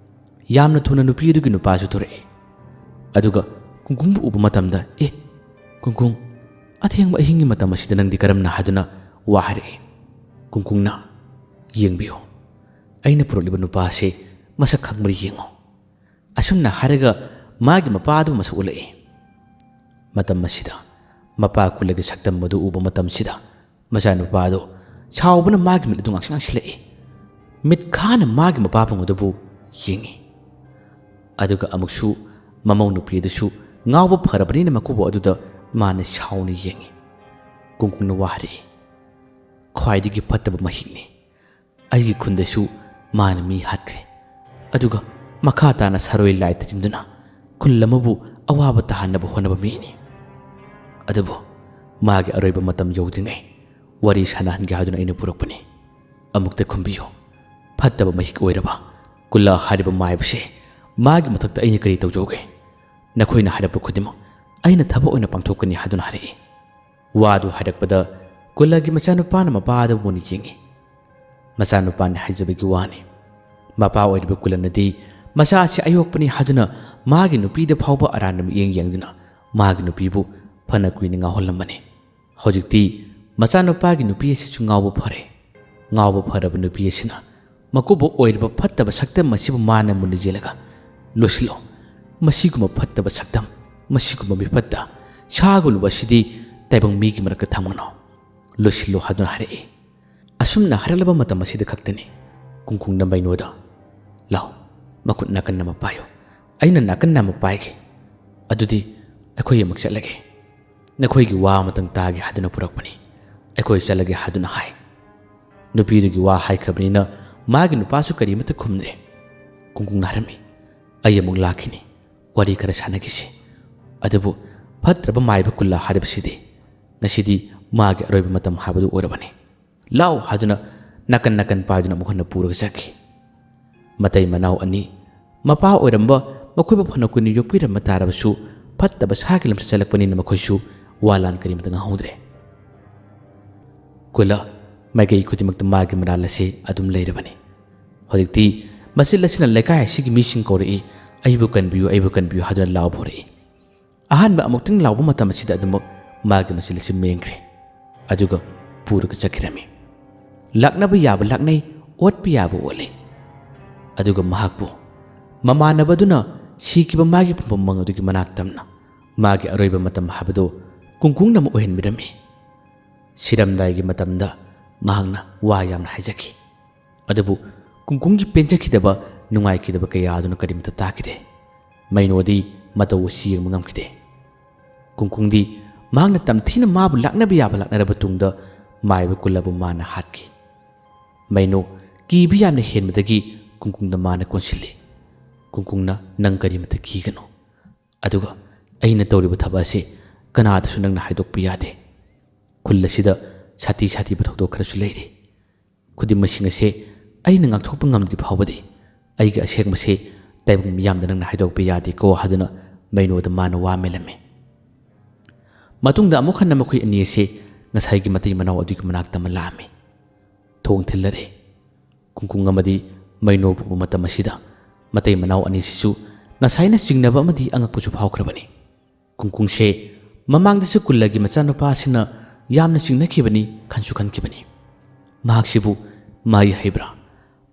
ꯌꯥꯝꯅ ꯊꯨꯅ ꯅꯨꯄꯤ ꯑꯗꯨꯒꯤ ꯅꯨꯄꯥꯁꯨ ꯊꯣꯔꯛꯏ꯫ ꯑꯗꯨꯒ ꯀꯨꯡꯀꯨꯡꯕꯨ ꯎꯕ ꯃꯇꯝꯗ ꯀꯨꯡꯀꯨꯡ, ꯑꯊꯦꯡꯕ ꯑꯍꯤꯡꯒꯤ ꯃꯇꯝ ꯑꯁꯤꯗ ꯅꯪꯗꯤ ꯀꯔꯝꯅ ꯍꯥꯏꯗꯨꯅ ꯋꯥ ꯍꯥꯏꯔꯛꯏ꯫ ꯀꯨꯡꯀꯨꯡꯅ ꯌꯦꯡꯕꯤꯌꯨ, ꯑꯩꯅ ꯄꯨꯔꯛꯂꯤꯕ ꯅꯨꯄꯥ ꯑꯁꯤ ꯃꯁꯛ ꯈꯪꯕ꯭ꯔꯥ ꯌꯦꯡꯉꯨ꯫ ꯑꯁꯨꯝꯅ ꯍꯥꯏꯔꯒ ꯃꯥꯒꯤ ꯃꯄꯥ ꯑꯗꯨ ꯃꯁꯛ ꯎꯠꯂꯛꯏ꯫ ꯃꯇꯝ ꯑꯁꯤꯗ ꯃꯄꯥ ꯀꯨꯜꯂꯒꯤ ꯁꯛꯇꯝ ꯑꯗꯨ ꯎꯕ ꯃꯇꯝꯁꯤꯗ ꯃꯆꯥꯅꯨꯄꯥ ꯑꯗꯨ ꯁꯥꯎꯕꯅ ꯃꯥꯒꯤ ꯃꯤꯠ ꯑꯗꯨ ꯉꯥꯡꯁꯤꯜꯂꯛꯏ꯫ ꯃꯤꯠꯈꯥꯅ ꯃꯥꯒꯤ ꯃꯄꯥꯕꯨꯡ ꯑꯗꯨꯕꯨ ꯌꯦꯡꯉꯤ꯫ ꯑꯗꯨꯒ ꯑꯃꯨꯛꯁꯨ ꯃꯃꯧ ꯅꯨꯄꯤ ꯑꯗꯨꯁꯨ ꯉꯥꯎꯕ ꯐꯔꯕꯅꯤꯅ ꯃꯀꯨꯕꯣꯛ ꯑꯗꯨꯗ ꯃꯥꯅ ꯁꯥꯎꯅ ꯌꯦꯡꯉꯤ꯫ ꯀꯨꯡꯀꯨꯡꯅ ꯋꯥ ꯍꯥꯏꯔꯛꯏ꯫ ꯈ꯭ꯋꯥꯏꯗꯒꯤ ꯐꯠꯇꯕ ꯃꯍꯤꯛꯅꯤ꯫ ꯑꯩꯒꯤ ꯈꯨꯟꯗꯁꯨ ꯃꯥꯅ ꯃꯤ ꯍꯥꯠꯈ꯭ꯔꯦ꯫ ꯑꯗꯨꯒ ꯃꯈꯥ ꯇꯥꯅ ꯁꯔꯣꯏ ꯂꯥꯏ ꯊꯤꯖꯤꯟꯗꯨꯅ ꯈꯨꯜ ꯑꯃꯕꯨ ꯑꯋꯥꯕ ꯇꯥꯍꯟꯅꯕ ꯍꯣꯠꯅꯕ ꯃꯤꯅꯤ꯫ ꯑꯗꯨꯕꯨ ꯃꯥꯒꯤ ꯑꯔꯣꯏꯕ ꯃꯇꯝ ꯌꯧꯗ꯭ꯔꯤꯉꯩ ꯋꯥꯔꯤ ꯁꯥꯟꯅꯍꯟꯒꯦ ꯍꯥꯏꯗꯨꯅ ꯑꯩꯅ ꯄꯨꯔꯛꯄꯅꯤ꯫ ꯑꯃꯨꯛꯇ ꯈꯨꯝꯕꯤꯌꯨ, ꯐꯠꯇꯕ ꯃꯍꯤꯛ ꯑꯣꯏꯔꯕ ꯀꯨꯜꯂ ꯍꯥꯏꯔꯤꯕ ꯃꯥꯏꯕꯁꯦ ꯃꯥꯒꯤ ꯃꯊꯛꯇ ꯑꯩꯅ ꯀꯔꯤ ꯇꯧꯖꯧꯒꯦ? ꯅꯈꯣꯏꯅ ꯍꯥꯏꯔꯛꯄ ꯈꯨꯗꯤꯡꯃꯛ ꯑꯩꯅ ꯊꯕꯛ ꯑꯣꯏꯅ ꯄꯥꯡꯊꯣꯛꯀꯅꯤ ꯍꯥꯏꯗꯨꯅ ꯍꯥꯏꯔꯛꯏ꯫ ꯋꯥꯗꯨ ꯍꯥꯏꯔꯛꯄꯗ ꯀꯨꯜꯂꯒꯤ ꯃꯆꯥꯅꯨꯄꯥꯅ ꯃꯄꯥ ꯑꯗꯨꯕꯨ ꯌꯦꯡꯉꯤ꯫ ꯃꯆꯥꯅꯨꯄꯥꯅꯤ ꯍꯥꯏꯖꯕꯒꯤ ꯋꯥꯅꯤ ꯃꯄꯥ ꯑꯣꯏꯔꯤꯕ ꯀꯨꯂꯅꯗꯤ ꯃꯆꯥ ꯑꯁꯤ ꯑꯌꯣꯛꯄꯅꯤ ꯍꯥꯏꯗꯨꯅ ꯃꯥꯒꯤ ꯅꯨꯄꯤꯗ ꯐꯥꯎꯕ ꯑꯔꯥꯟꯕ ꯃꯤꯠꯌꯦꯡ ꯌꯦꯡꯗꯨꯅ ꯃꯥꯒꯤ ꯅꯨꯄꯤꯕꯨ ꯐꯅ ꯀꯨꯏꯅ ꯉꯥꯎꯍꯜꯂꯝꯕꯅꯤ ꯍꯧꯖꯤꯛꯇꯤ ꯃꯆꯥꯅꯨꯄꯥꯒꯤ ꯅꯨꯄꯤ ꯑꯁꯤꯁꯨ ꯉꯥꯎꯕ ꯐꯔꯦ ꯉꯥꯎꯕ ꯐꯔꯕ ꯅꯨꯄꯤ ꯑꯁꯤꯅ ꯃꯀꯨꯕꯣꯛ ꯑꯣꯏꯔꯤꯕ ꯐꯠꯇꯕ ꯁꯛꯇꯝ ꯑꯁꯤꯕꯨ ꯃꯥꯅ ꯃꯨꯟꯅ ꯌꯦꯡꯂꯒ ꯂꯣꯏꯁꯤꯜꯂꯣ ꯃꯁꯤꯒꯨꯝꯕ ꯐꯠꯇꯕ ꯁꯛꯇꯝ ꯃꯁꯤꯒꯨꯝꯕ ꯃꯤꯐꯠꯇ ꯁꯥꯒꯨꯝꯕ ꯑꯁꯤꯗꯤ ꯇꯥꯏꯕꯪ ꯃꯤꯒꯤ ꯃꯔꯛꯇ ꯊꯝꯒꯅꯣ ꯂꯣꯏꯁꯤꯜꯂꯣ ꯍꯥꯏꯗꯨꯅ ꯍꯥꯏꯔꯛꯏ ꯑꯁꯨꯝꯅ ꯍꯥꯏꯔꯛꯂꯕ ꯃꯇꯝ ꯑꯁꯤꯗ ꯈꯛꯇꯅꯤ ꯀꯨꯡꯀꯨꯡꯅ ꯃꯩꯅꯣꯗ ꯂꯥꯎ ꯃꯈꯨꯠ ꯅꯥꯀꯟ ꯑꯃ ꯄꯥꯏꯌꯨ ꯑꯩꯅ ꯅꯥꯀꯟ ꯑꯃ ꯄꯥꯏꯒꯦ ꯑꯗꯨꯗꯤ ꯑꯩꯈꯣꯏ ꯑꯃꯨꯛ ꯆꯠꯂꯒꯦ ꯅꯈꯣꯏꯒꯤ ꯋꯥ ꯑꯃꯇꯪ ꯇꯥꯒꯦ ꯍꯥꯏꯗꯨꯅ ꯄꯨꯔꯛꯄꯅꯤ ꯑꯩꯈꯣꯏ ꯆꯠꯂꯒꯦ ꯍꯥꯏꯗꯨꯅ ꯍꯥꯏ ꯅꯨꯄꯤꯗꯨꯒꯤ ꯋꯥ ꯍꯥꯏꯈ꯭ꯔꯕꯅꯤꯅ ꯃꯥꯒꯤ ꯅꯨꯄꯥꯁꯨ ꯀꯔꯤꯃꯠꯇ ꯈꯨꯝꯗ꯭ꯔꯦ ꯀꯨꯡꯀꯨꯡꯅ ꯍꯥꯏꯔꯝꯃꯤ ꯑꯩ ꯑꯃꯨꯛ ꯂꯥꯛꯈꯤꯅꯤ ꯋꯥꯔꯤ ꯈꯔ ꯁꯥꯟꯅꯈꯤꯁꯤ ꯑꯗꯨꯕꯨ ꯐꯠꯇ꯭ꯔꯕ ꯃꯥꯏꯕ ꯀꯨꯜꯂ ꯍꯥꯏꯔꯤꯕꯁꯤꯗꯤ ꯉꯁꯤꯗꯤ ꯃꯥꯒꯤ ꯑꯔꯣꯏꯕ ꯃꯇꯝ ꯍꯥꯏꯕꯗꯨ ꯑꯣꯏꯔꯕꯅꯤ ꯂꯥꯎ ꯍꯥꯏꯗꯨꯅ ꯅꯥꯀꯟ ꯅꯥꯀꯟ ꯄꯥꯏꯗꯨꯅ ꯑꯃꯨꯛ ꯍꯟꯅ ꯄꯨꯔꯒ ꯆꯠꯈꯤ ꯃꯇꯩ ꯃꯅꯥꯎ ꯑꯅꯤ ꯃꯄꯥ ꯑꯣꯏꯔꯝꯕ ꯃꯈꯣꯏꯕꯨ ꯐꯅ ꯀꯨꯏꯅ ꯌꯣꯛꯄꯤꯔꯝꯕ ꯇꯥꯔꯕꯁꯨ ꯐꯠꯇꯕ ꯁꯥꯒꯤ ꯂꯝꯆꯠ ꯆꯠꯂꯛꯄꯅꯤꯅ ꯃꯈꯣꯏꯁꯨ ꯋꯥ ꯂꯥꯟ ꯀꯔꯤꯃꯇ ꯉꯥꯡꯍꯧꯗ꯭ꯔꯦ ꯀꯨꯜꯂ ꯃꯥꯏꯀꯩ ꯈꯨꯗꯤꯡꯃꯛꯇ ꯃꯥꯒꯤ ꯃꯔꯥꯜ ꯑꯁꯤ ꯑꯗꯨꯝ ꯂꯩꯔꯕꯅꯤ ꯍꯧꯖꯤꯛꯇꯤ ꯃꯆꯤꯜ ꯑꯁꯤꯅ ꯂꯩꯀꯥꯏ ꯑꯁꯤꯒꯤ ꯃꯤꯁꯤꯡ ꯀꯧꯔꯛꯏ ꯑꯩꯕꯨ ꯀꯟꯕꯤꯌꯨ ꯍꯥꯏꯗꯨꯅ ꯂꯥꯎꯕ ꯍꯧꯔꯛꯏ ꯑꯍꯥꯟꯕ ꯑꯃꯨꯛꯇꯪ ꯂꯥꯎꯕ ꯃꯇꯝ ꯑꯁꯤꯗ ꯑꯗꯨꯃꯛ ꯃꯥꯒꯤ ꯃꯆꯤꯜ ꯑꯁꯤ ꯃꯦꯟꯈ꯭ꯔꯦ ꯑꯗꯨꯒ ꯄꯨꯔꯒ ꯆꯠꯈꯤꯔꯝꯃꯤ ꯂꯥꯛꯅꯕ ꯌꯥꯕ ꯂꯥꯛꯅꯩ ꯑꯣꯠꯄ ꯌꯥꯕ ꯑꯣꯠꯂꯤ ꯑꯗꯨꯒ ꯃꯍꯥꯛꯄꯨ ꯃꯃꯥꯟꯅꯕꯗꯨꯅ ꯁꯤꯈꯤꯕ ꯃꯥꯒꯤ ꯐꯨꯝꯐꯝ ꯑꯗꯨꯒꯤ ꯃꯅꯥꯛ ꯇꯝꯅ ꯃꯥꯒꯤ ꯑꯔꯣꯏꯕ ꯃꯇꯝ ꯍꯥꯏꯕꯗꯨ ꯀꯨꯡꯀꯨꯡꯅ ꯑꯃꯨꯛ ꯑꯣꯏꯍꯟꯕꯤꯔꯝꯃꯤ ꯁꯤꯔꯝꯗꯥꯏꯒꯤ ꯃꯇꯝꯗ ꯃꯍꯥꯛꯅ ꯋꯥ ꯌꯥꯝꯅ ꯍꯥꯏꯖꯈꯤ ꯑꯗꯨꯕꯨ ꯀꯨꯡꯀꯨꯡꯒꯤ ꯄꯦꯟꯖꯈꯤꯗꯕ ꯅꯨꯡꯉꯥꯏꯈꯤꯗꯕ ꯀꯌꯥ ꯑꯗꯨꯅ ꯀꯔꯤꯃꯇ ꯇꯥꯈꯤꯗꯦ ꯃꯩꯅꯣꯗꯤ ꯃꯇꯧ ꯑꯁꯤ ꯌꯦꯡꯕ ꯉꯝꯈꯤꯗꯦ ꯀꯨꯡꯀꯨꯡꯗꯤ ꯃꯍꯥꯛꯅ ꯇꯝꯊꯤꯅ ꯃꯥꯕꯨ ꯂꯥꯛꯅꯕ ꯌꯥꯕ ꯂꯥꯛꯅꯔꯕ ꯇꯨꯡꯗ ꯃꯥꯏꯕ ꯀꯨꯜꯂꯕꯨ ꯃꯥꯅ ꯍꯥꯠꯈꯤ ꯃꯩꯅꯣ ꯀꯤꯕ ꯌꯥꯝꯅ ꯍꯦꯟꯕꯗꯒꯤ ꯀꯨꯡꯀꯨꯡꯗ ꯃꯥꯅ ꯀꯣꯟꯁꯤꯜꯂꯤ ꯀꯨꯡꯀꯨꯡꯅ ꯅꯪ ꯀꯔꯤꯃꯇ ꯀꯤꯒꯅꯨ ꯑꯗꯨꯒ ꯑꯩꯅ ꯇꯧꯔꯤꯕ ꯊꯕꯛ ꯑꯁꯤ ꯀꯅꯥꯗꯁꯨ ꯅꯪꯅ ꯍꯥꯏꯗꯣꯛꯄ ꯌꯥꯗꯦ ꯈꯨꯜ ꯑꯁꯤꯗ ꯁꯥꯊꯤꯕ ꯊꯧꯗꯣꯛ ꯈꯔꯁꯨ ꯂꯩꯔꯤ ꯈꯨꯗꯤꯡꯃꯛꯁꯤꯡ ꯑꯁꯤ ꯑꯩꯅ ꯉꯥꯛꯊꯣꯛꯄ ꯉꯝꯗ꯭ꯔꯤ ꯐꯥꯎꯕꯗꯤ ꯑꯩꯒꯤ ꯑꯁꯦꯡꯕꯁꯤ ꯇꯥꯏꯕꯪ ꯃꯤꯌꯥꯝꯗ ꯅꯪꯅ ꯍꯥꯏꯗꯣꯛꯄ ꯌꯥꯗꯦꯀꯣ ꯍꯥꯏꯗꯨꯅ ꯃꯩꯅꯣꯗ ꯃꯥꯅ ꯋꯥ ꯃꯦꯜꯂꯝꯃꯤ ꯃꯇꯨꯡꯗ ꯑꯃꯨꯛ ꯍꯟꯅ ꯃꯈꯣꯏ ꯑꯅꯤ ꯑꯁꯤ ꯉꯁꯥꯏꯒꯤ ꯃꯇꯩ ꯃꯅꯥꯎ ꯑꯗꯨꯒꯤ ꯃꯅꯥꯛꯇ ꯑꯃ ꯂꯥꯛꯑꯝꯃꯤ ꯊꯣꯡ ꯊꯤꯜꯂꯔꯦ ꯀꯨꯡꯀꯨꯡ ꯑꯃꯗꯤ ꯃꯩꯅꯣ ꯄꯨꯕ ꯃꯇꯝ ꯑꯁꯤꯗ ꯃꯇꯩ ꯃꯅꯥꯎ ꯑꯅꯤꯁꯤꯁꯨ ꯉꯁꯥꯏꯅ ꯆꯤꯡꯅꯕ ꯑꯃꯗꯤ ꯑꯉꯛꯄꯁꯨ ꯐꯥꯎꯈ꯭ꯔꯕꯅꯤ ꯀꯨꯡꯀꯨꯡꯁꯦ ꯃꯃꯥꯡꯗꯁꯨ ꯀꯨꯜꯂꯒꯤ ꯃꯆꯥꯅꯨꯄꯥ ꯑꯁꯤꯅ ꯌꯥꯝꯅ ꯆꯤꯡꯅꯈꯤꯕꯅꯤ ꯈꯟꯁꯨ ꯈꯟꯈꯤꯕꯅꯤ ꯃꯍꯥꯛꯁꯤꯕꯨ ꯃꯍꯩ ꯍꯩꯕ꯭ꯔꯥ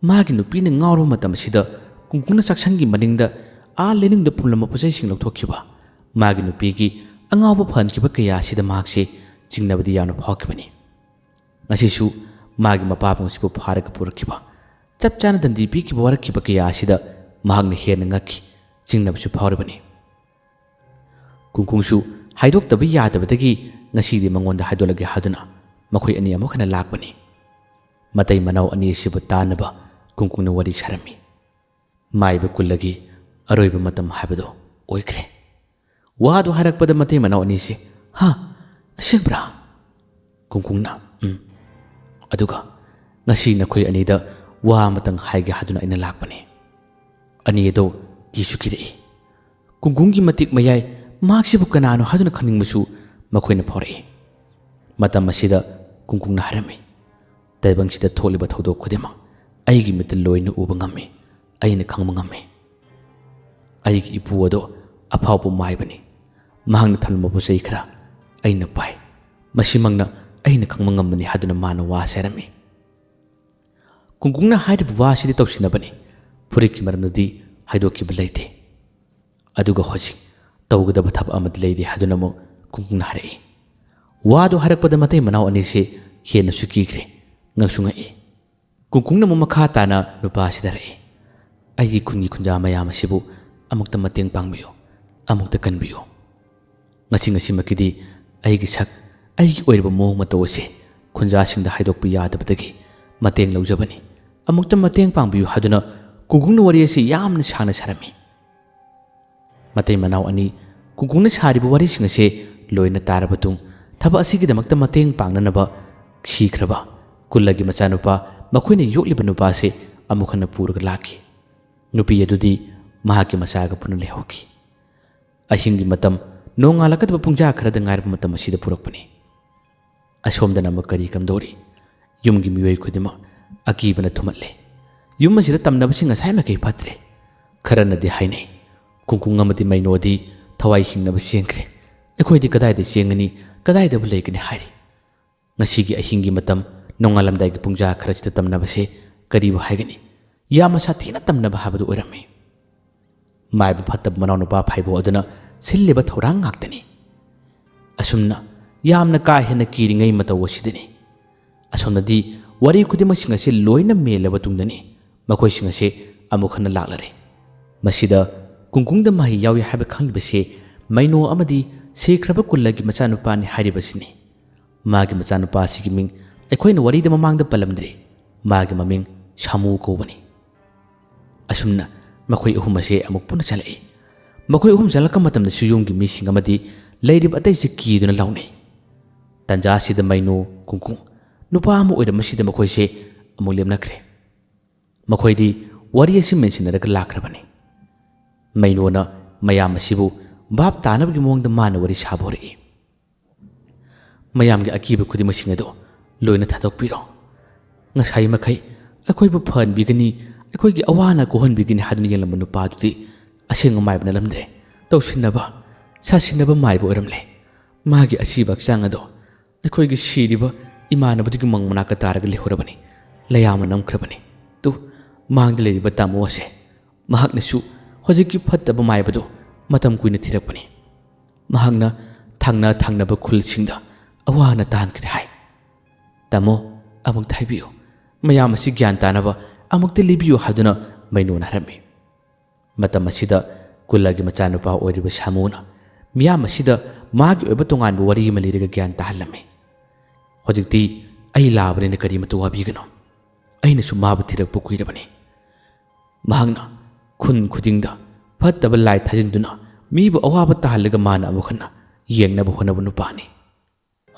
ꯃꯥꯒꯤ ꯅꯨꯄꯤꯅ ꯉꯥꯎꯔꯕ ꯃꯇꯝ ꯑꯁꯤꯗ ꯀꯨꯡꯀꯨꯡꯅ ꯆꯥꯛꯁꯪꯒꯤ ꯃꯅꯤꯡꯗ ꯂꯩꯅꯨꯡꯗ ꯄꯨꯜꯂꯝꯕ ꯄꯣꯠꯆꯩꯁꯤꯡ ꯂꯧꯊꯣꯛꯈꯤꯕ ꯃꯥꯒꯤ ꯅꯨꯄꯤꯒꯤ ꯑꯉꯥꯎꯕ ꯐꯍꯟꯈꯤꯕ ꯀꯌꯥ ꯑꯁꯤꯗ ꯃꯍꯥꯛꯁꯤ ꯆꯤꯡꯅꯕꯗꯤ ꯌꯥꯝꯅ ꯐꯥꯎꯈꯤꯕꯅꯤ ꯉꯁꯤꯁꯨ ꯃꯥꯒꯤ ꯃꯄꯥꯕꯨꯡ ꯑꯁꯤꯕꯨ ꯐꯥꯔꯒ ꯄꯨꯔꯛꯈꯤꯕ ꯆꯞ ꯆꯥꯅ ꯗꯟꯗꯤ ꯄꯤꯈꯤꯕ ꯋꯥꯔꯛꯈꯤꯕ ꯀꯌꯥ ꯑꯁꯤꯗ ꯃꯍꯥꯛꯅ ꯍꯦꯟꯅ ꯉꯛꯈꯤ ꯆꯤꯡꯅꯕꯁꯨ ꯐꯥꯎꯔꯤꯕꯅꯤ ꯀꯨꯡꯀꯨꯡꯁꯨ ꯍꯥꯏꯗꯣꯛꯇꯕ ꯌꯥꯗꯕꯗꯒꯤ ꯉꯁꯤꯗꯤ ꯃꯉꯣꯟꯗ ꯍꯥꯏꯗꯣꯛꯂꯒꯦ ꯍꯥꯏꯗꯨꯅ ꯃꯈꯣꯏ ꯑꯅꯤ ꯑꯃꯨꯛ ꯍꯟꯅ ꯂꯥꯛꯄꯅꯤ ꯃꯇꯩ ꯃꯅꯥꯎ ꯑꯅꯤ ꯑꯁꯤꯕꯨ ꯇꯥꯅꯕ ꯀꯨꯡꯀꯨꯡꯅ ꯋꯥꯔꯤ ꯁꯥꯔꯝꯃꯤ ꯃꯥꯏꯕ ꯀꯨꯜꯂꯒꯤ ꯑꯔꯣꯏꯕ ꯃꯇꯝ ꯍꯥꯏꯕꯗꯨ ꯑꯣꯏꯈ꯭ꯔꯦ ꯋꯥꯗꯨ ꯍꯥꯏꯔꯛꯄꯗ ꯃꯇꯩ ꯃꯅꯥꯎ ꯑꯅꯤꯁꯤ ꯍꯥ ꯑꯁꯦꯡꯕ꯭ꯔꯥ ꯀꯨꯡꯀꯨꯡꯅ ꯑꯗꯨꯒ ꯉꯁꯤ ꯅꯈꯣꯏ ꯑꯅꯤꯗ ꯋꯥ ꯑꯃꯇꯪ ꯍꯥꯏꯒꯦ ꯍꯥꯏꯗꯨꯅ ꯑꯩꯅ ꯂꯥꯛꯄꯅꯤ ꯑꯅꯤ ꯑꯗꯣ ꯀꯤꯁꯨ ꯀꯤꯔꯛꯏ ꯀꯨꯡꯀꯨꯡꯒꯤ ꯃꯇꯤꯛ ꯃꯌꯥꯏ ꯃꯍꯥꯛꯁꯤꯕꯨ ꯀꯅꯥꯅꯣ ꯍꯥꯏꯗꯨꯅ ꯈꯪꯅꯤꯡꯕꯁꯨ ꯃꯈꯣꯏꯅ ꯐꯥꯎꯔꯛꯏ ꯃꯇꯝ ꯑꯁꯤꯗ ꯀꯨꯡꯀꯨꯡꯅ ꯍꯥꯏꯔꯝꯃꯤ ꯇꯥꯏꯕꯪꯁꯤꯗ ꯊꯣꯛꯂꯤꯕ ꯊꯧꯗꯣꯛ ꯈꯨꯗꯤꯡꯃꯛ ꯑꯩꯒꯤ ꯃꯤꯠꯇ ꯂꯣꯏꯅ ꯎꯕ ꯉꯝꯃꯤ ꯑꯩꯅ ꯈꯪꯕ ꯉꯝꯃꯤ ꯑꯩꯒꯤ ꯏꯄꯨ ꯑꯗꯣ ꯑꯐꯥꯎꯕ ꯃꯥꯏꯕꯅꯤ ꯃꯍꯥꯛꯅ ꯊꯝꯂꯝꯕ ꯄꯣꯠꯆꯩ ꯈꯔ ꯑꯩꯅ ꯄꯥꯏ ꯃꯁꯤꯃꯛꯅ ꯑꯩꯅ ꯈꯪꯕ ꯉꯝꯕꯅꯤ ꯍꯥꯏꯗꯨꯅ ꯃꯥꯅ ꯋꯥ ꯁꯥꯔꯝꯃꯤ ꯀꯨꯡꯀꯨꯡꯅ ꯍꯥꯏꯔꯤꯕ ꯋꯥꯁꯤꯗꯤ ꯇꯧꯁꯤꯟꯅꯕꯅꯤ ꯐꯨꯔꯤꯠꯀꯤ ꯃꯔꯝꯗꯗꯤ ꯍꯥꯏꯗꯣꯛꯈꯤꯕ ꯂꯩꯇꯦ ꯑꯗꯨꯒ ꯍꯧꯖꯤꯛ ꯇꯧꯒꯗꯕ ꯊꯕꯛ ꯑꯃꯗꯤ ꯂꯩꯔꯤ ꯍꯥꯏꯗꯨꯅ ꯑꯃꯨꯛ ꯀꯨꯡꯀꯨꯡꯅ ꯍꯥꯏꯔꯛꯏ ꯋꯥꯗꯨ ꯍꯥꯏꯔꯛꯄꯗ ꯃꯇꯩ ꯃꯅꯥꯎ ꯑꯅꯤꯁꯤ ꯍꯦꯟꯅꯁꯨ ꯀꯤꯈ꯭ꯔꯦ ꯉꯛꯁꯨ ꯉꯛꯏ ꯀꯨꯡꯀꯨꯡꯅ ꯑꯃꯨꯛ ꯃꯈꯥ ꯇꯥꯅ ꯅꯨꯄꯥꯁꯤꯗ ꯍꯥꯏꯔꯛꯏ ꯑꯩꯒꯤ ꯈꯨꯟꯒꯤ ꯈꯨꯟꯖꯥ ꯃꯌꯥꯝ ꯑꯁꯤꯕꯨ ꯑꯃꯨꯛꯇ ꯃꯇꯦꯡ ꯄꯥꯡꯕꯤꯌꯨ ꯑꯃꯨꯛꯇ ꯀꯟꯕꯤꯌꯨ ꯉꯁꯤꯃꯛꯀꯤꯗꯤ ꯑꯩꯒꯤ ꯁꯛ ꯑꯩꯒꯤ ꯑꯣꯏꯔꯤꯕ ꯃꯑꯣꯡ ꯃꯇꯧ ꯑꯁꯤ ꯈꯨꯟꯖꯥꯁꯤꯡꯗ ꯍꯥꯏꯗꯣꯛꯄ ꯌꯥꯗꯕꯗꯒꯤ ꯃꯇꯦꯡ ꯂꯧꯖꯕꯅꯤ ꯑꯃꯨꯛꯇ ꯃꯇꯦꯡ ꯄꯥꯡꯕꯤꯌꯨ ꯍꯥꯏꯗꯨꯅ ꯀꯨꯡꯀꯨꯡꯅ ꯋꯥꯔꯤ ꯑꯁꯤ ꯌꯥꯝꯅ ꯁꯥꯡꯅ ꯁꯥꯔꯝꯃꯤ ꯃꯇꯩ ꯃꯅꯥꯎ ꯑꯅꯤ ꯀꯨꯡꯀꯨꯡꯅ ꯁꯥꯔꯤꯕ ꯋꯥꯔꯤꯁꯤꯡ ꯑꯁꯤ ꯂꯣꯏꯅ ꯇꯥꯔꯕ ꯃꯇꯨꯡ ꯊꯕꯛ ꯑꯁꯤꯒꯤꯗꯃꯛꯇ ꯃꯇꯦꯡ ꯄꯥꯡꯅꯅꯕ ꯁꯤꯈ꯭ꯔꯕ ꯀꯨꯜꯂꯒꯤ ꯃꯆꯥꯅꯨꯄꯥ ꯃꯈꯣꯏꯅ ꯌꯣꯛꯂꯤꯕ ꯅꯨꯄꯥꯁꯤ ꯑꯃꯨꯛ ꯍꯟꯅ ꯄꯨꯔꯒ ꯂꯥꯛꯈꯤ ꯅꯨꯄꯤ ꯑꯗꯨꯗꯤ ꯃꯍꯥꯛꯀꯤ ꯃꯆꯥꯒ ꯄꯨꯟꯅ ꯂꯩꯍꯧꯈꯤ ꯑꯍꯤꯡꯒꯤ ꯃꯇꯝ ꯅꯣꯡꯉꯥꯜꯂꯛꯀꯗꯕ ꯄꯨꯡꯖꯥ ꯈꯔꯗ ꯉꯥꯏꯔꯕ ꯃꯇꯝ ꯑꯁꯤꯗ ꯄꯨꯔꯛꯄꯅꯤ ꯑꯁꯣꯝꯗꯅ ꯑꯃꯨꯛ ꯀꯔꯤ ꯀꯝꯗꯧꯔꯤ ꯌꯨꯝꯒꯤ ꯃꯤꯑꯣꯏ ꯈꯨꯗꯤꯡꯃꯛ ꯑꯀꯤꯕꯅ ꯊꯨꯝꯍꯠꯂꯦ ꯌꯨꯝ ꯑꯁꯤꯗ ꯇꯝꯅꯕꯁꯤꯡ ꯉꯁꯥꯏ ꯃꯈꯩ ꯐꯠꯇ꯭ꯔꯦ ꯈꯔꯅꯗꯤ ꯍꯥꯏꯅꯩ ꯀꯨꯡꯀꯨꯡ ꯑꯃꯗꯤ ꯃꯩꯅꯣꯗꯤ ꯊꯋꯥꯏ ꯍꯤꯡꯅꯕ ꯆꯦꯟꯈ꯭ꯔꯦ ꯑꯩꯈꯣꯏꯗꯤ ꯀꯗꯥꯏꯗ ꯆꯦꯟꯒꯅꯤ ꯀꯗꯥꯏꯗꯕꯨ ꯂꯩꯒꯅꯤ ꯍꯥꯏꯔꯤ ꯉꯁꯤꯒꯤ ꯑꯍꯤꯡꯒꯤ ꯃꯇꯝ ꯅꯣꯡꯉꯥꯜꯂꯝꯗꯥꯏꯒꯤ ꯄꯨꯡꯖꯥ ꯈꯔꯁꯤꯗ ꯇꯝꯅꯕꯁꯦ ꯀꯔꯤꯕꯨ ꯍꯥꯏꯒꯅꯤ ꯌꯥꯝꯅ ꯁꯥꯊꯤꯅ ꯇꯝꯅꯕ ꯍꯥꯏꯕꯗꯨ ꯑꯣꯏꯔꯝꯃꯤ ꯃꯥꯏꯕ ꯐꯠꯇꯕ ꯃꯅꯥꯎꯅꯨꯄꯥ ꯐꯥꯏꯕꯣ ꯑꯗꯨꯅ ꯁꯤꯜꯂꯤꯕ ꯊꯧꯔꯥꯡ ꯉꯥꯛꯇꯅꯤ ꯑꯁꯨꯝꯅ ꯌꯥꯝꯅ ꯀꯥ ꯍꯦꯟꯅ ꯀꯤꯔꯤꯉꯩ ꯃꯇꯧ ꯑꯁꯤꯗꯅꯤ ꯑꯁꯣꯝꯗꯗꯤ ꯋꯥꯔꯤ ꯈꯨꯗꯤꯡꯃꯛꯁꯤꯡ ꯑꯁꯤ ꯂꯣꯏꯅ ꯃꯦꯜꯂꯕ ꯇꯨꯡꯗꯅꯤ ꯃꯈꯣꯏꯁꯤꯡ ꯑꯁꯤ ꯑꯃꯨꯛ ꯍꯟꯅ ꯂꯥꯛꯂꯔꯦ ꯃꯁꯤꯗ ꯀꯨꯡꯀꯨꯡꯗ ꯃꯍꯩ ꯌꯥꯎꯏ ꯍꯥꯏꯕ ꯈꯪꯂꯤꯕꯁꯤ ꯃꯩꯅꯣ ꯑꯃꯗꯤ ꯁꯤꯈ꯭ꯔꯕ ꯀꯨꯜꯂꯒꯤ ꯃꯆꯥꯅꯨꯄꯥꯅꯤ ꯍꯥꯏꯔꯤꯕꯁꯤꯅꯤ ꯃꯥꯒꯤ ꯃꯆꯥꯅꯨꯄꯥ ꯑꯁꯤꯒꯤ ꯃꯤꯡ ꯑꯩꯈꯣꯏꯅ ꯋꯥꯔꯤꯗ ꯃꯃꯥꯡꯗ ꯄꯜꯂꯝꯗ꯭ꯔꯤ ꯃꯥꯒꯤ ꯃꯃꯤꯡ ꯁꯥꯃꯨ ꯀꯧꯕꯅꯤ ꯑꯁꯨꯝꯅ ꯃꯈꯣꯏ ꯑꯍꯨꯝ ꯑꯁꯤ ꯑꯃꯨꯛ ꯄꯨꯟꯅ ꯆꯠꯂꯛꯏ ꯃꯈꯣꯏ ꯑꯍꯨꯝ ꯆꯠꯂꯛꯄ ꯃꯇꯝꯗꯁꯨ ꯌꯨꯝꯒꯤ ꯃꯤꯁꯤꯡ ꯑꯃꯗꯤ ꯂꯩꯔꯤꯕ ꯑꯇꯩꯁꯤ ꯀꯤꯗꯨꯅ ꯂꯥꯎꯅꯩ ꯇꯟꯖꯥ ꯑꯁꯤꯗ ꯃꯩꯅꯣ ꯀꯨꯡꯀꯨꯡ ꯅꯨꯄꯥ ꯑꯃ ꯑꯣꯏꯔꯝꯕꯁꯤꯗ ꯃꯈꯣꯏꯁꯦ ꯑꯃꯨꯛ ꯂꯦꯞꯅꯈ꯭ꯔꯦ ꯃꯈꯣꯏꯗꯤ ꯋꯥꯔꯤ ꯑꯁꯤ ꯃꯦꯟꯁꯤꯟꯅꯔꯒ ꯂꯥꯛꯈ꯭ꯔꯕꯅꯤ ꯃꯩꯅꯣꯅ ꯃꯌꯥꯝ ꯑꯁꯤꯕꯨ ꯚꯥꯞ ꯇꯥꯅꯕꯒꯤ ꯃꯑꯣꯡꯗ ꯃꯥꯅ ꯋꯥꯔꯤ ꯁꯥꯕ ꯍꯧꯔꯛꯏ ꯃꯌꯥꯝꯒꯤ ꯑꯀꯤꯕ ꯈꯨꯗꯤꯡꯃꯛꯁꯤꯡ ꯑꯗꯨ ꯂꯣꯏꯅ ꯊꯥꯗꯣꯛꯄꯤꯔꯣ ꯉꯁꯥꯏ ꯃꯈꯩ ꯑꯩꯈꯣꯏꯕꯨ ꯐꯍꯟꯕꯤꯒꯅꯤ ꯑꯩꯈꯣꯏꯒꯤ ꯑꯋꯥꯅ ꯀꯣꯛꯍꯟꯕꯤꯒꯅꯤ ꯍꯥꯏꯗꯨꯅ ꯌꯦꯡꯂꯝꯕ ꯅꯨꯄꯥꯗꯨꯗꯤ ꯑꯁꯦꯡꯕ ꯃꯥꯏꯕ ꯅꯠꯂꯝꯗ꯭ꯔꯦ ꯇꯧꯁꯤꯟꯅꯕ ꯁꯥꯁꯤꯟꯅꯕ ꯃꯥꯏꯕ ꯑꯣꯏꯔꯝꯂꯦ ꯃꯥꯒꯤ ꯑꯁꯤꯕ ꯍꯛꯆꯥꯡ ꯑꯗꯣ ꯑꯩꯈꯣꯏꯒꯤ ꯁꯤꯔꯤꯕ ꯏꯃꯥꯟꯅꯕꯗꯨꯒꯤ ꯃꯪ ꯃꯅꯥꯛꯇ ꯇꯥꯔꯒ ꯂꯩꯍꯧꯔꯕꯅꯤ ꯂꯩꯌꯥꯝꯅ ꯅꯝꯈ꯭ꯔꯕꯅꯤ ꯇꯨ ꯃꯥꯡꯗ ꯂꯩꯔꯤꯕ ꯇꯥꯃꯣ ꯑꯁꯦ ꯃꯍꯥꯛꯅꯁꯨ ꯍꯧꯖꯤꯛꯀꯤ ꯐꯠꯇꯕ ꯃꯥꯏꯕꯗꯨ ꯃꯇꯝ ꯀꯨꯏꯅ ꯊꯤꯔꯛꯄꯅꯤ ꯃꯍꯥꯛꯅ ꯊꯪꯅꯕ ꯈꯨꯜꯁꯤꯡꯗ ꯑꯋꯥꯅ ꯇꯥꯟꯈ꯭ꯔꯦ ꯍꯥꯏ ꯇꯥꯃꯣ ꯑꯃꯨꯛꯇ ꯍꯥꯏꯕꯤꯌꯨ ꯃꯌꯥꯝ ꯑꯁꯤ ꯒ꯭ꯌꯥꯟ ꯇꯥꯅꯕ ꯑꯃꯨꯛꯇ ꯂꯤꯕꯤꯌꯨ ꯍꯥꯏꯗꯨꯅ ꯃꯩꯅꯣꯅ ꯍꯥꯏꯔꯝꯃꯤ ꯃꯇꯝ ꯑꯁꯤꯗ ꯀꯨꯜꯂꯒꯤ ꯃꯆꯥꯅꯨꯄꯥ ꯑꯣꯏꯔꯤꯕ ꯁꯥꯃꯨꯅ ꯃꯤꯌꯥꯝ ꯑꯁꯤꯗ ꯃꯥꯒꯤ ꯑꯣꯏꯕ ꯇꯣꯉꯥꯟꯕ ꯋꯥꯔꯤ ꯑꯃ ꯂꯤꯔꯒ ꯒ꯭ꯌꯥꯟ ꯇꯥꯍꯜꯂꯝꯃꯤ ꯍꯧꯖꯤꯛꯇꯤ ꯑꯩ ꯂꯥꯛꯑꯕꯅꯤꯅ ꯀꯔꯤꯃꯇ ꯋꯥꯕꯤꯒꯅꯨ ꯑꯩꯅꯁꯨ ꯃꯥꯕꯨ ꯊꯤꯔꯛꯄ ꯀꯨꯏꯔꯕꯅꯤ ꯃꯍꯥꯛꯅ ꯈꯨꯟ ꯈꯨꯗꯤꯡꯗ ꯐꯠꯇꯕ ꯂꯥꯏ ꯊꯥꯖꯤꯟꯗꯨꯅ ꯃꯤꯕꯨ ꯑꯋꯥꯕ ꯇꯥꯍꯜꯂꯒ ꯃꯥꯅ ꯑꯃꯨꯛ ꯍꯟꯅ ꯌꯦꯡꯅꯕ ꯍꯣꯠꯅꯕ ꯅꯨꯄꯥꯅꯤ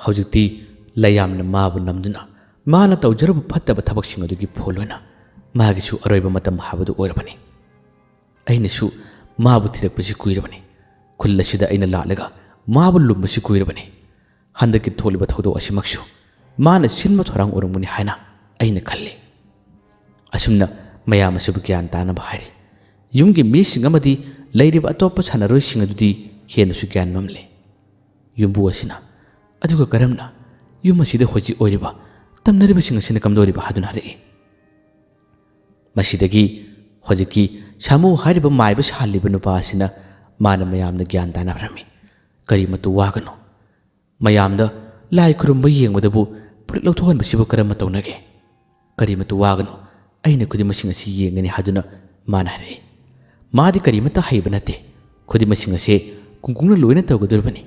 ꯍꯧꯖꯤꯛꯇꯤ ꯂꯩꯌꯥꯝꯅ ꯃꯥꯕꯨ ꯅꯝꯗꯨꯅ ꯃꯥꯅ ꯇꯧꯖꯔꯕ ꯐꯠꯇꯕ ꯊꯕꯛꯁꯤꯡ ꯑꯗꯨꯒꯤ ꯐꯣꯜ ꯑꯣꯏꯅ ꯃꯥꯒꯤꯁꯨ ꯑꯔꯣꯏꯕ ꯃꯇꯝ ꯍꯥꯏꯕꯗꯨ ꯑꯣꯏꯔꯕꯅꯤ ꯑꯩꯅꯁꯨ ꯃꯥꯕꯨ ꯊꯤꯔꯛꯄꯁꯤ ꯀꯨꯏꯔꯕꯅꯤ ꯈꯨꯜ ꯑꯁꯤꯗ ꯑꯩꯅ ꯂꯥꯛꯂꯒ ꯃꯥꯕꯨ ꯂꯨꯝꯕꯁꯤ ꯀꯨꯏꯔꯕꯅꯤ ꯍꯟꯗꯛꯀꯤ ꯊꯣꯛꯂꯤꯕ ꯊꯧꯗꯣꯛ ꯑꯁꯤꯃꯛꯁꯨ ꯃꯥꯅ ꯁꯤꯟꯕ ꯊꯧꯔꯥꯡ ꯑꯣꯏꯔꯝꯒꯅꯤ ꯍꯥꯏꯅ ꯑꯩꯅ ꯈꯜꯂꯤ ꯑꯁꯨꯝꯅ ꯃꯌꯥꯝ ꯑꯁꯤꯕꯨ ꯒ꯭ꯌꯥꯟ ꯇꯥꯅꯕ ꯍꯥꯏꯔꯤ ꯌꯨꯝꯒꯤ ꯃꯤꯁꯤꯡ ꯑꯃꯗꯤ ꯂꯩꯔꯤꯕ ꯑꯇꯣꯞꯄ ꯁꯥꯟꯅꯔꯣꯏꯁꯤꯡ ꯑꯗꯨꯗꯤ ꯍꯦꯟꯅꯁꯨ ꯒ꯭ꯌꯥꯟ ꯃꯝꯂꯦ ꯌꯨꯝꯕꯨ ꯑꯁꯤꯅ ꯑꯗꯨꯒ ꯀꯔꯝꯅ ꯌꯨꯝ ꯑꯁꯤꯗ ꯍꯧꯖꯤꯛ ꯑꯣꯏꯔꯤꯕ ꯇꯝꯅꯔꯤꯕꯁꯤꯡ ꯑꯁꯤꯅ ꯀꯝꯗꯧꯔꯤꯕ ꯍꯥꯏꯗꯨꯅ ꯍꯥꯏꯔꯛꯏ ꯃꯁꯤꯗꯒꯤ ꯍꯧꯖꯤꯛꯀꯤ ꯁꯥꯃꯨ ꯍꯥꯏꯔꯤꯕ ꯃꯥꯏꯕ ꯁꯥꯍꯜꯂꯤꯕ ꯅꯨꯄꯥ ꯑꯁꯤꯅ ꯃꯥꯅ ꯃꯌꯥꯝꯅ ꯒ꯭ꯌꯥꯟ ꯇꯥꯅꯔꯝꯃꯤ ꯀꯔꯤꯃꯇ ꯋꯥꯒꯅꯨ ꯃꯌꯥꯝꯗ ꯂꯥꯏ ꯈꯨꯔꯨꯝꯕ ꯌꯦꯡꯕꯗꯕꯨ ꯐꯨꯔꯤꯠ ꯂꯧꯊꯣꯛꯍꯟꯕꯁꯤꯕꯨ ꯀꯔꯝꯅ ꯇꯧꯅꯒꯦ ꯀꯔꯤꯃꯇ ꯋꯥꯒꯅꯨ ꯑꯩꯅ ꯈꯨꯗꯤꯡꯃꯛꯁꯤꯡ ꯑꯁꯤ ꯌꯦꯡꯒꯅꯤ ꯍꯥꯏꯗꯨꯅ ꯃꯥꯅ ꯍꯥꯏꯔꯛꯏ ꯃꯥꯗꯤ ꯀꯔꯤꯃꯇ ꯍꯩꯕ ꯅꯠꯇꯦ ꯈꯨꯗꯤꯡꯃꯛꯁꯤꯡ ꯑꯁꯤ ꯀꯨꯡꯀꯨꯡꯅ ꯂꯣꯏꯅ ꯇꯧꯒꯗꯧꯔꯤꯕꯅꯤ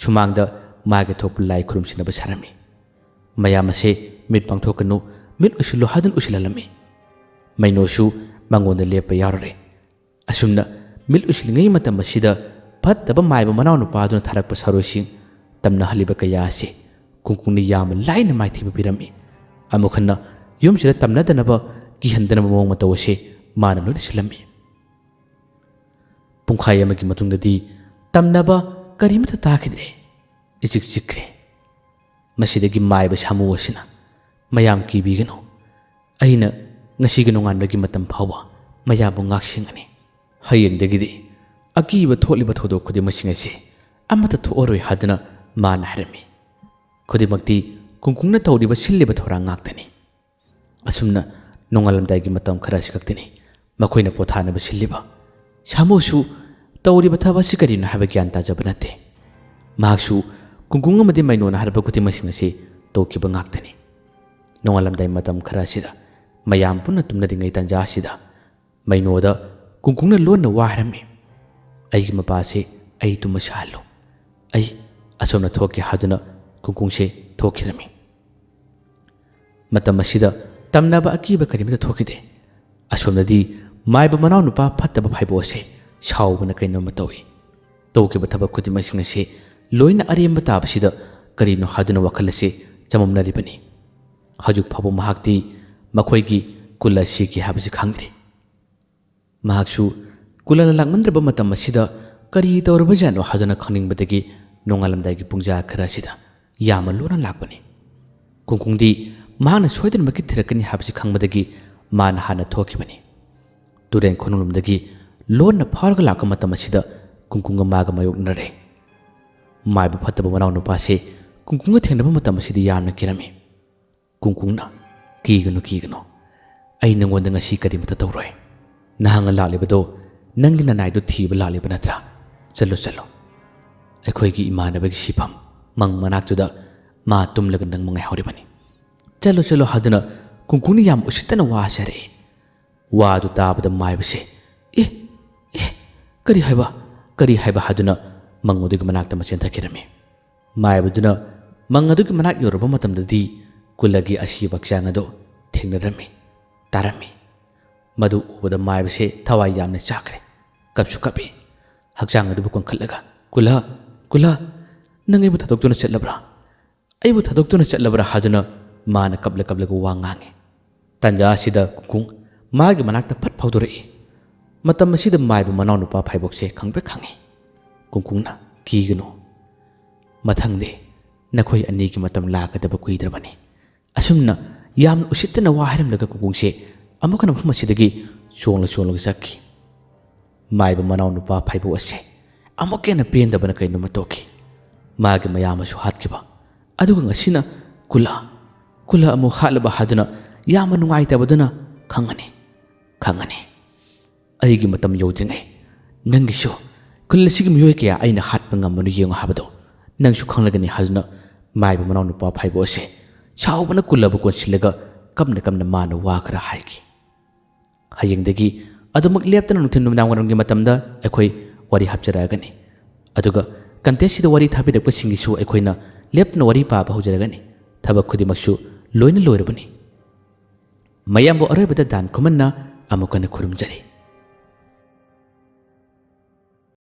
ꯁꯨꯃꯥꯡꯗ ꯃꯥꯒꯤ ꯊꯣꯛꯄ ꯂꯥꯏ ꯈꯨꯔꯨꯝꯁꯤꯟꯅꯕ ꯁꯥꯔꯝꯃꯤ ꯃꯌꯥꯝ ꯑꯁꯤ ꯃꯤꯠ ꯄꯥꯡꯊꯣꯛꯀꯅꯨ ꯃꯤꯠ ꯎꯏꯁꯤꯜꯂꯨ ꯍꯥꯏꯗꯨꯅ ꯎꯏꯁꯤꯜꯍꯜꯂꯝꯃꯤ ꯃꯩꯅꯣꯁꯨ ꯃꯉꯣꯟꯗ ꯂꯦꯞꯄ ꯌꯥꯎꯔꯔꯦ ꯑꯁꯨꯝꯅ ꯃꯤꯠ ꯎꯏꯁꯤꯜꯂꯤꯉꯩ ꯃꯇꯝ ꯑꯁꯤꯗ ꯐꯠꯇꯕ ꯃꯥꯏꯕ ꯃꯅꯥꯎꯅꯨꯄꯥꯗꯨꯅ ꯊꯥꯔꯛꯄ ꯁꯔꯣꯏꯁꯤꯡ ꯇꯝꯅꯍꯜꯂꯤꯕ ꯀꯌꯥ ꯑꯁꯤ ꯀꯨꯡꯀꯨꯡꯅ ꯌꯥꯝꯅ ꯂꯥꯏꯅ ꯃꯥꯏꯊꯤꯕ ꯄꯤꯔꯝꯃꯤ ꯑꯃꯨꯛ ꯍꯟꯅ ꯌꯨꯝꯁꯤꯗ ꯇꯝꯅꯗꯅꯕ ꯀꯤꯍꯟꯗꯅꯕ ꯃꯑꯣꯡ ꯃꯇꯧ ꯑꯁꯤ ꯃꯥꯅ ꯂꯣꯏꯅ ꯁꯤꯜꯂꯝꯃꯤ ꯄꯨꯡꯈꯥꯏ ꯑꯃꯒꯤ ꯃꯇꯨꯡꯗꯗꯤ ꯇꯝꯅꯕ ꯀꯔꯤꯃꯇ ꯇꯥꯈꯤꯗ꯭ꯔꯦ ꯏꯆꯤꯛ ꯆꯤꯛꯈ꯭ꯔꯦ ꯃꯁꯤꯗꯒꯤ ꯃꯥꯏꯕ ꯁꯥꯃꯨ ꯑꯁꯤꯅ ꯃꯌꯥꯝ ꯀꯤꯕꯤꯒꯅꯨ ꯑꯩꯅ ꯉꯁꯤꯒꯤ ꯅꯣꯡꯉꯥꯟꯕꯒꯤ ꯃꯇꯝ ꯐꯥꯎꯕ ꯃꯌꯥꯝꯕꯨ ꯉꯥꯛꯁꯦꯟꯒꯅꯤ ꯍꯌꯦꯡꯗꯒꯤꯗꯤ ꯑꯀꯤꯕ ꯊꯣꯛꯂꯤꯕ ꯊꯧꯗꯣꯛ ꯈꯨꯗꯤꯡꯃꯛꯁꯤꯡ ꯑꯁꯤ ꯑꯃꯠꯇ ꯊꯣꯛꯑꯔꯣꯏ ꯍꯥꯏꯗꯨꯅ ꯃꯥꯅ ꯍꯥꯏꯔꯝꯃꯤ ꯈꯨꯗꯤꯡꯃꯛꯇꯤ ꯀꯨꯡꯀꯨꯡꯅ ꯇꯧꯔꯤꯕ ꯁꯤꯜꯂꯤꯕ ꯊꯧꯔꯥꯡ ꯉꯥꯛꯇꯅꯤ ꯑꯁꯨꯝꯅ ꯅꯣꯡꯉꯥꯜꯂꯝꯗꯥꯏꯒꯤ ꯃꯇꯝ ꯈꯔ ꯑꯁꯤ ꯈꯛꯇꯅꯤ ꯃꯈꯣꯏꯅ ꯄꯣꯊꯥꯅꯕ ꯁꯤꯜꯂꯤꯕ ꯁꯥꯃꯨꯁꯨ ꯇꯧꯔꯤꯕ ꯊꯕꯛ ꯑꯁꯤ ꯀꯔꯤꯅꯣ ꯍꯥꯏꯕ ꯒ꯭ꯌꯥꯟ ꯇꯥꯖꯕ ꯅꯠꯇꯦ ꯃꯍꯥꯛꯁꯨ ꯀꯨꯡꯀꯨꯡ ꯑꯃꯗꯤ ꯃꯩꯅꯣꯅ ꯍꯥꯏꯔꯤꯕ ꯈꯨꯗꯤꯡꯃꯛꯁꯤꯡ ꯑꯁꯤ ꯇꯧꯈꯤꯕ ꯉꯥꯛꯇꯅꯤ ꯅꯣꯡꯉꯥꯜꯂꯝꯗꯥꯏ ꯃꯇꯝ ꯈꯔ ꯑꯁꯤꯗ ꯃꯌꯥꯝ ꯄꯨꯟꯅ ꯇꯨꯝꯅꯔꯤꯉꯩ ꯇꯥꯟꯖꯥ ꯑꯁꯤꯗ ꯃꯩꯅꯣꯗ ꯀꯨꯡꯀꯨꯡꯅ ꯂꯣꯟꯅ ꯋꯥ ꯍꯥꯏꯔꯝꯃꯤ ꯑꯩꯒꯤ ꯃꯄꯥꯁꯤ ꯑꯩ ꯇꯨꯝꯕ ꯁꯥꯍꯜꯂꯨ ꯑꯩ ꯑꯁꯣꯝꯅ ꯊꯣꯛꯀꯦ ꯍꯥꯏꯗꯨꯅ ꯀꯨꯡꯀꯨꯡꯁꯦ ꯊꯣꯛꯈꯤꯔꯝꯃꯤ ꯃꯇꯝ ꯑꯁꯤꯗ ꯇꯝꯅꯕ ꯑꯀꯤꯕ ꯀꯔꯤꯃꯇ ꯊꯣꯛꯈꯤꯗꯦ ꯑꯁꯣꯝꯗꯗꯤ ꯃꯥꯏꯕ ꯃꯅꯥꯎꯅꯨꯄꯥ ꯐꯠꯇꯕ ꯐꯥꯏꯕꯣ ꯑꯁꯤ ꯁꯥꯎꯕꯅ ꯀꯩꯅꯣꯝꯃ ꯇꯧꯏ ꯇꯧꯈꯤꯕ ꯊꯕꯛ ꯈꯨꯗꯤꯡꯃꯛꯁꯤꯡ ꯑꯁꯤ ꯂꯣꯏꯅ ꯑꯔꯦꯝꯕ ꯇꯥꯕꯁꯤꯗ ꯀꯔꯤꯅꯣ ꯍꯥꯏꯗꯨꯅ ꯋꯥꯈꯜ ꯑꯁꯤ ꯆꯃꯝꯅꯔꯤꯕꯅꯤ ꯍꯧꯖꯤꯛ ꯐꯥꯎꯕ ꯃꯍꯥꯛꯇꯤ ꯃꯈꯣꯏꯒꯤ ꯀꯨꯜ ꯑꯁꯤꯒꯤ ꯍꯥꯏꯕꯁꯤ ꯈꯪꯗ꯭ꯔꯤ ꯃꯍꯥꯛꯁꯨ ꯀꯨꯜꯂꯅ ꯂꯥꯛꯃꯟꯗ꯭ꯔꯕ ꯃꯇꯝ ꯑꯁꯤꯗ ꯀꯔꯤ ꯇꯧꯔꯕꯖꯥꯠꯅꯣ ꯍꯥꯏꯗꯨꯅ ꯈꯪꯅꯤꯡꯕꯗꯒꯤ ꯅꯣꯡꯉꯥꯜꯂꯝꯗꯥꯏꯒꯤ ꯄꯨꯡꯖꯥ ꯈꯔ ꯑꯁꯤꯗ ꯌꯥꯝꯅ ꯂꯣꯟꯅ ꯂꯥꯛꯄꯅꯤ ꯀꯨꯡꯀꯨꯡꯗꯤ ꯃꯍꯥꯛꯅ ꯁꯣꯏꯗꯅꯃꯛꯀꯤ ꯊꯤꯔꯛꯀꯅꯤ ꯍꯥꯏꯕꯁꯤ ꯈꯪꯕꯗꯒꯤ ꯃꯥꯅ ꯍꯥꯟꯅ ꯊꯣꯛꯈꯤꯕꯅꯤ꯫ ꯇꯨꯔꯦꯟ ꯈꯣꯡꯅꯨꯡꯂꯣꯝꯗꯒꯤ ꯂꯣꯟꯅ ꯐꯥꯎꯔꯒ ꯂꯥꯛꯄ ꯃꯇꯝ ꯑꯁꯤꯗ ꯀꯨꯡꯀꯨꯡꯒ ꯃꯥꯒ ꯃꯥꯌꯣꯛꯅꯔꯦ꯫ ꯃꯥꯏꯕ ꯐꯠꯇꯕ ꯃꯅꯥꯎꯅꯨꯄꯥꯁꯤ ꯀꯨꯡꯀꯨꯡꯒ ꯊꯦꯡꯅꯕ ꯃꯇꯝ ꯑꯁꯤꯗꯤ ꯌꯥꯝꯅ ꯀꯤꯔꯝꯃꯤ꯫ ꯀꯨꯡꯀꯨꯡꯅ "ꯀꯤꯒꯅꯨ ꯀꯤꯒꯅꯨ, ꯑꯩ ꯅꯉꯣꯟꯗ ꯉꯁꯤ ꯀꯔꯤꯃꯠꯇ ꯇꯧꯔꯣꯏ꯫ ꯅꯍꯥꯛꯅ ꯂꯥꯛꯂꯤꯕꯗꯣ ꯅꯪꯒꯤ ꯅꯅꯥꯏꯗꯣ ꯊꯤꯕ ꯂꯥꯛꯂꯤꯕ ꯅꯠꯇ꯭ꯔꯥ? ꯆꯠꯂꯣ ꯆꯠꯂꯣ, ꯑꯩꯈꯣꯏꯒꯤ ꯏꯃꯥꯟꯅꯕꯒꯤ ꯁꯤꯐꯝ ꯃꯪ ꯃꯅꯥꯛꯇꯨꯗ ꯃꯥ ꯇꯨꯝꯂꯒ ꯅꯪꯕꯨ ꯉꯥꯏꯍꯧꯔꯤꯕꯅꯤ꯫ ꯆꯠꯂꯣ ꯆꯠꯂꯣ" ꯍꯥꯏꯗꯨꯅ ꯀꯨꯡꯀꯨꯡꯅ ꯌꯥꯝ ꯎꯁꯤꯠꯇꯅ ꯋꯥ ꯍꯥꯏꯔꯛꯏ꯫ ꯋꯥꯗꯨ ꯇꯥꯕꯗ ꯃꯥꯏꯕꯁꯦ ꯀꯔꯤ ꯍꯥꯏꯕ ꯍꯥꯏꯗꯨꯅ ꯃꯪ ꯑꯗꯨꯒꯤ ꯃꯅꯥꯛꯇ ꯆꯦꯟꯊꯈꯤꯔꯝꯃꯤ꯫ ꯃꯥꯏꯕꯗꯨꯅ ꯃꯪ ꯑꯗꯨꯒꯤ ꯃꯅꯥꯛ ꯌꯧꯔꯕ ꯃꯇꯝꯗꯗꯤ ꯀꯨꯂꯒꯤ ꯑꯁꯤꯕ ꯍꯛꯆꯥꯡ ꯑꯗꯨ ꯊꯦꯡꯅꯔꯝꯃꯤ, ꯇꯥꯔꯝꯃꯤ꯫ ꯃꯗꯨ ꯎꯕꯗ ꯃꯥꯏꯕꯁꯦ ꯊꯋꯥꯏ ꯌꯥꯝꯅ ꯆꯥꯛꯈ꯭ꯔꯦ, ꯀꯞꯁꯨ ꯀꯞꯄꯤ꯫ ꯍꯛꯆꯥꯡ ꯑꯗꯨꯕꯨ ꯀꯟꯈꯠꯂꯒ "ꯀꯨꯂ, ꯅꯪ ꯑꯩꯕꯨ ꯊꯥꯗꯣꯛꯇꯨꯅ ꯆꯠꯂꯕ꯭ꯔꯥ ꯍꯥꯏꯗꯨꯅ ꯃꯥꯅ ꯀꯞꯂꯒ ꯋꯥ ꯉꯥꯡꯉꯤ꯫ ꯇꯟꯖꯥ ꯑꯁꯤꯗ ꯀꯨꯡꯀꯨꯡ ꯃꯥꯒꯤ ꯃꯅꯥꯛꯇ ꯐꯠ ꯐꯥꯎꯗꯣꯔꯛꯏ꯫ ꯃꯇꯝ ꯑꯁꯤꯗ ꯃꯥꯏꯕ ꯃꯅꯥꯎꯅꯨꯄꯥ ꯐꯥꯏꯕꯣꯛꯁꯦ ꯈꯪꯄ꯭ꯔꯦꯛ ꯈꯪꯉꯤ꯫ ꯀꯨꯡꯀꯨꯡꯅ "ꯀꯤꯒꯅꯨ, ꯃꯊꯪꯗꯤ ꯅꯈꯣꯏ ꯑꯅꯤꯒꯤ ꯃꯇꯝ ꯂꯥꯛꯀꯗꯕ ꯀꯨꯏꯗ꯭ꯔꯕꯅꯤ." ꯑꯁꯨꯝꯅ ꯌꯥꯝꯅ ꯎꯁꯤꯠꯇꯅ ꯋꯥ ꯍꯥꯏꯔꯝꯂꯒ ꯀꯨꯡꯀꯨꯡꯁꯦ ꯑꯃꯨꯛ ꯍꯟꯅ ꯃꯐꯝ ꯑꯁꯤꯗꯒꯤ ꯆꯣꯡꯂꯒ ꯆꯠꯈꯤ꯫ ꯃꯥꯏꯕ ꯃꯅꯥꯎꯅꯨꯄꯥ ꯐꯥꯏꯕꯣꯛ ꯑꯁꯦ ꯑꯃꯨꯛ ꯍꯦꯟꯅ ꯄꯦꯟꯗꯕꯅ ꯀꯩꯅꯣꯝꯃ ꯇꯧꯈꯤ꯫ ꯃꯥꯒꯤ ꯃꯌꯥꯝꯕꯁꯨ ꯍꯥꯠꯈꯤꯕ, ꯑꯗꯨꯒ ꯉꯁꯤꯅ ꯀꯨꯂ ꯑꯃꯨꯛ ꯍꯥꯠꯂꯕ ꯍꯥꯏꯗꯨꯅ ꯌꯥꯝꯅ ꯅꯨꯡꯉꯥꯏꯇꯕꯗꯨꯅ "ꯈꯪꯉꯅꯤ, ꯑꯩꯒꯤ ꯃꯇꯝ ꯌꯧꯗ꯭ꯔꯤꯉꯩ ꯅꯪꯒꯤꯁꯨ ꯈꯨꯜ ꯑꯁꯤꯒꯤ ꯃꯤꯑꯣꯏ ꯀꯌꯥ ꯑꯩꯅ ꯍꯥꯠꯄ ꯉꯝꯕꯅꯣ ꯌꯦꯡꯉꯣ ꯍꯥꯏꯕꯗꯣ ꯅꯪꯁꯨ ꯈꯪꯂꯒꯅꯤ" ꯍꯥꯏꯗꯨꯅ ꯃꯥꯏꯕ ꯃꯅꯥꯎꯅꯨꯄꯥ ꯐꯥꯏꯕꯣꯛ ꯑꯁꯦ ꯁꯥꯎꯕꯅ ꯀꯨꯂꯕꯨ ꯀꯣꯟꯁꯤꯜꯂꯒ ꯀꯞꯅ ꯃꯥꯅ ꯋꯥ ꯈꯔ ꯍꯥꯏꯈꯤ꯫ ꯍꯌꯦꯡꯗꯒꯤ ꯑꯗꯨꯃꯛ ꯂꯦꯞꯇꯅ ꯅꯨꯡꯊꯤꯜ ꯅꯨꯃꯤꯗꯥꯡꯋꯥꯏꯔꯝꯒꯤ ꯃꯇꯝꯗ ꯑꯩꯈꯣꯏ ꯋꯥꯔꯤ ꯍꯥꯞꯆꯔꯛꯑꯒꯅꯤ꯫ ꯑꯗꯨꯒ ꯀꯟꯇꯦꯁꯁꯤꯗ ꯋꯥꯔꯤ ꯊꯥꯕꯤꯔꯛꯄꯁꯤꯡꯒꯤꯁꯨ ꯑꯩꯈꯣꯏꯅ ꯂꯦꯞꯇꯅ ꯋꯥꯔꯤ ꯄꯥꯕ ꯍꯧꯖꯔꯒꯅꯤ꯫ ꯊꯕꯛ ꯈꯨꯗꯤꯡꯃꯛꯁꯨ ꯂꯣꯏꯅ ꯂꯣꯏꯔꯕꯅꯤ꯫ ꯃꯌꯥꯝꯕꯨ ꯑꯔꯣꯏꯕꯗ ꯗꯥꯟ ꯈꯨꯃꯟꯅ ꯑꯃꯨꯛ ꯍꯟꯅ ꯈꯨꯔꯨꯝꯖꯔꯤ꯫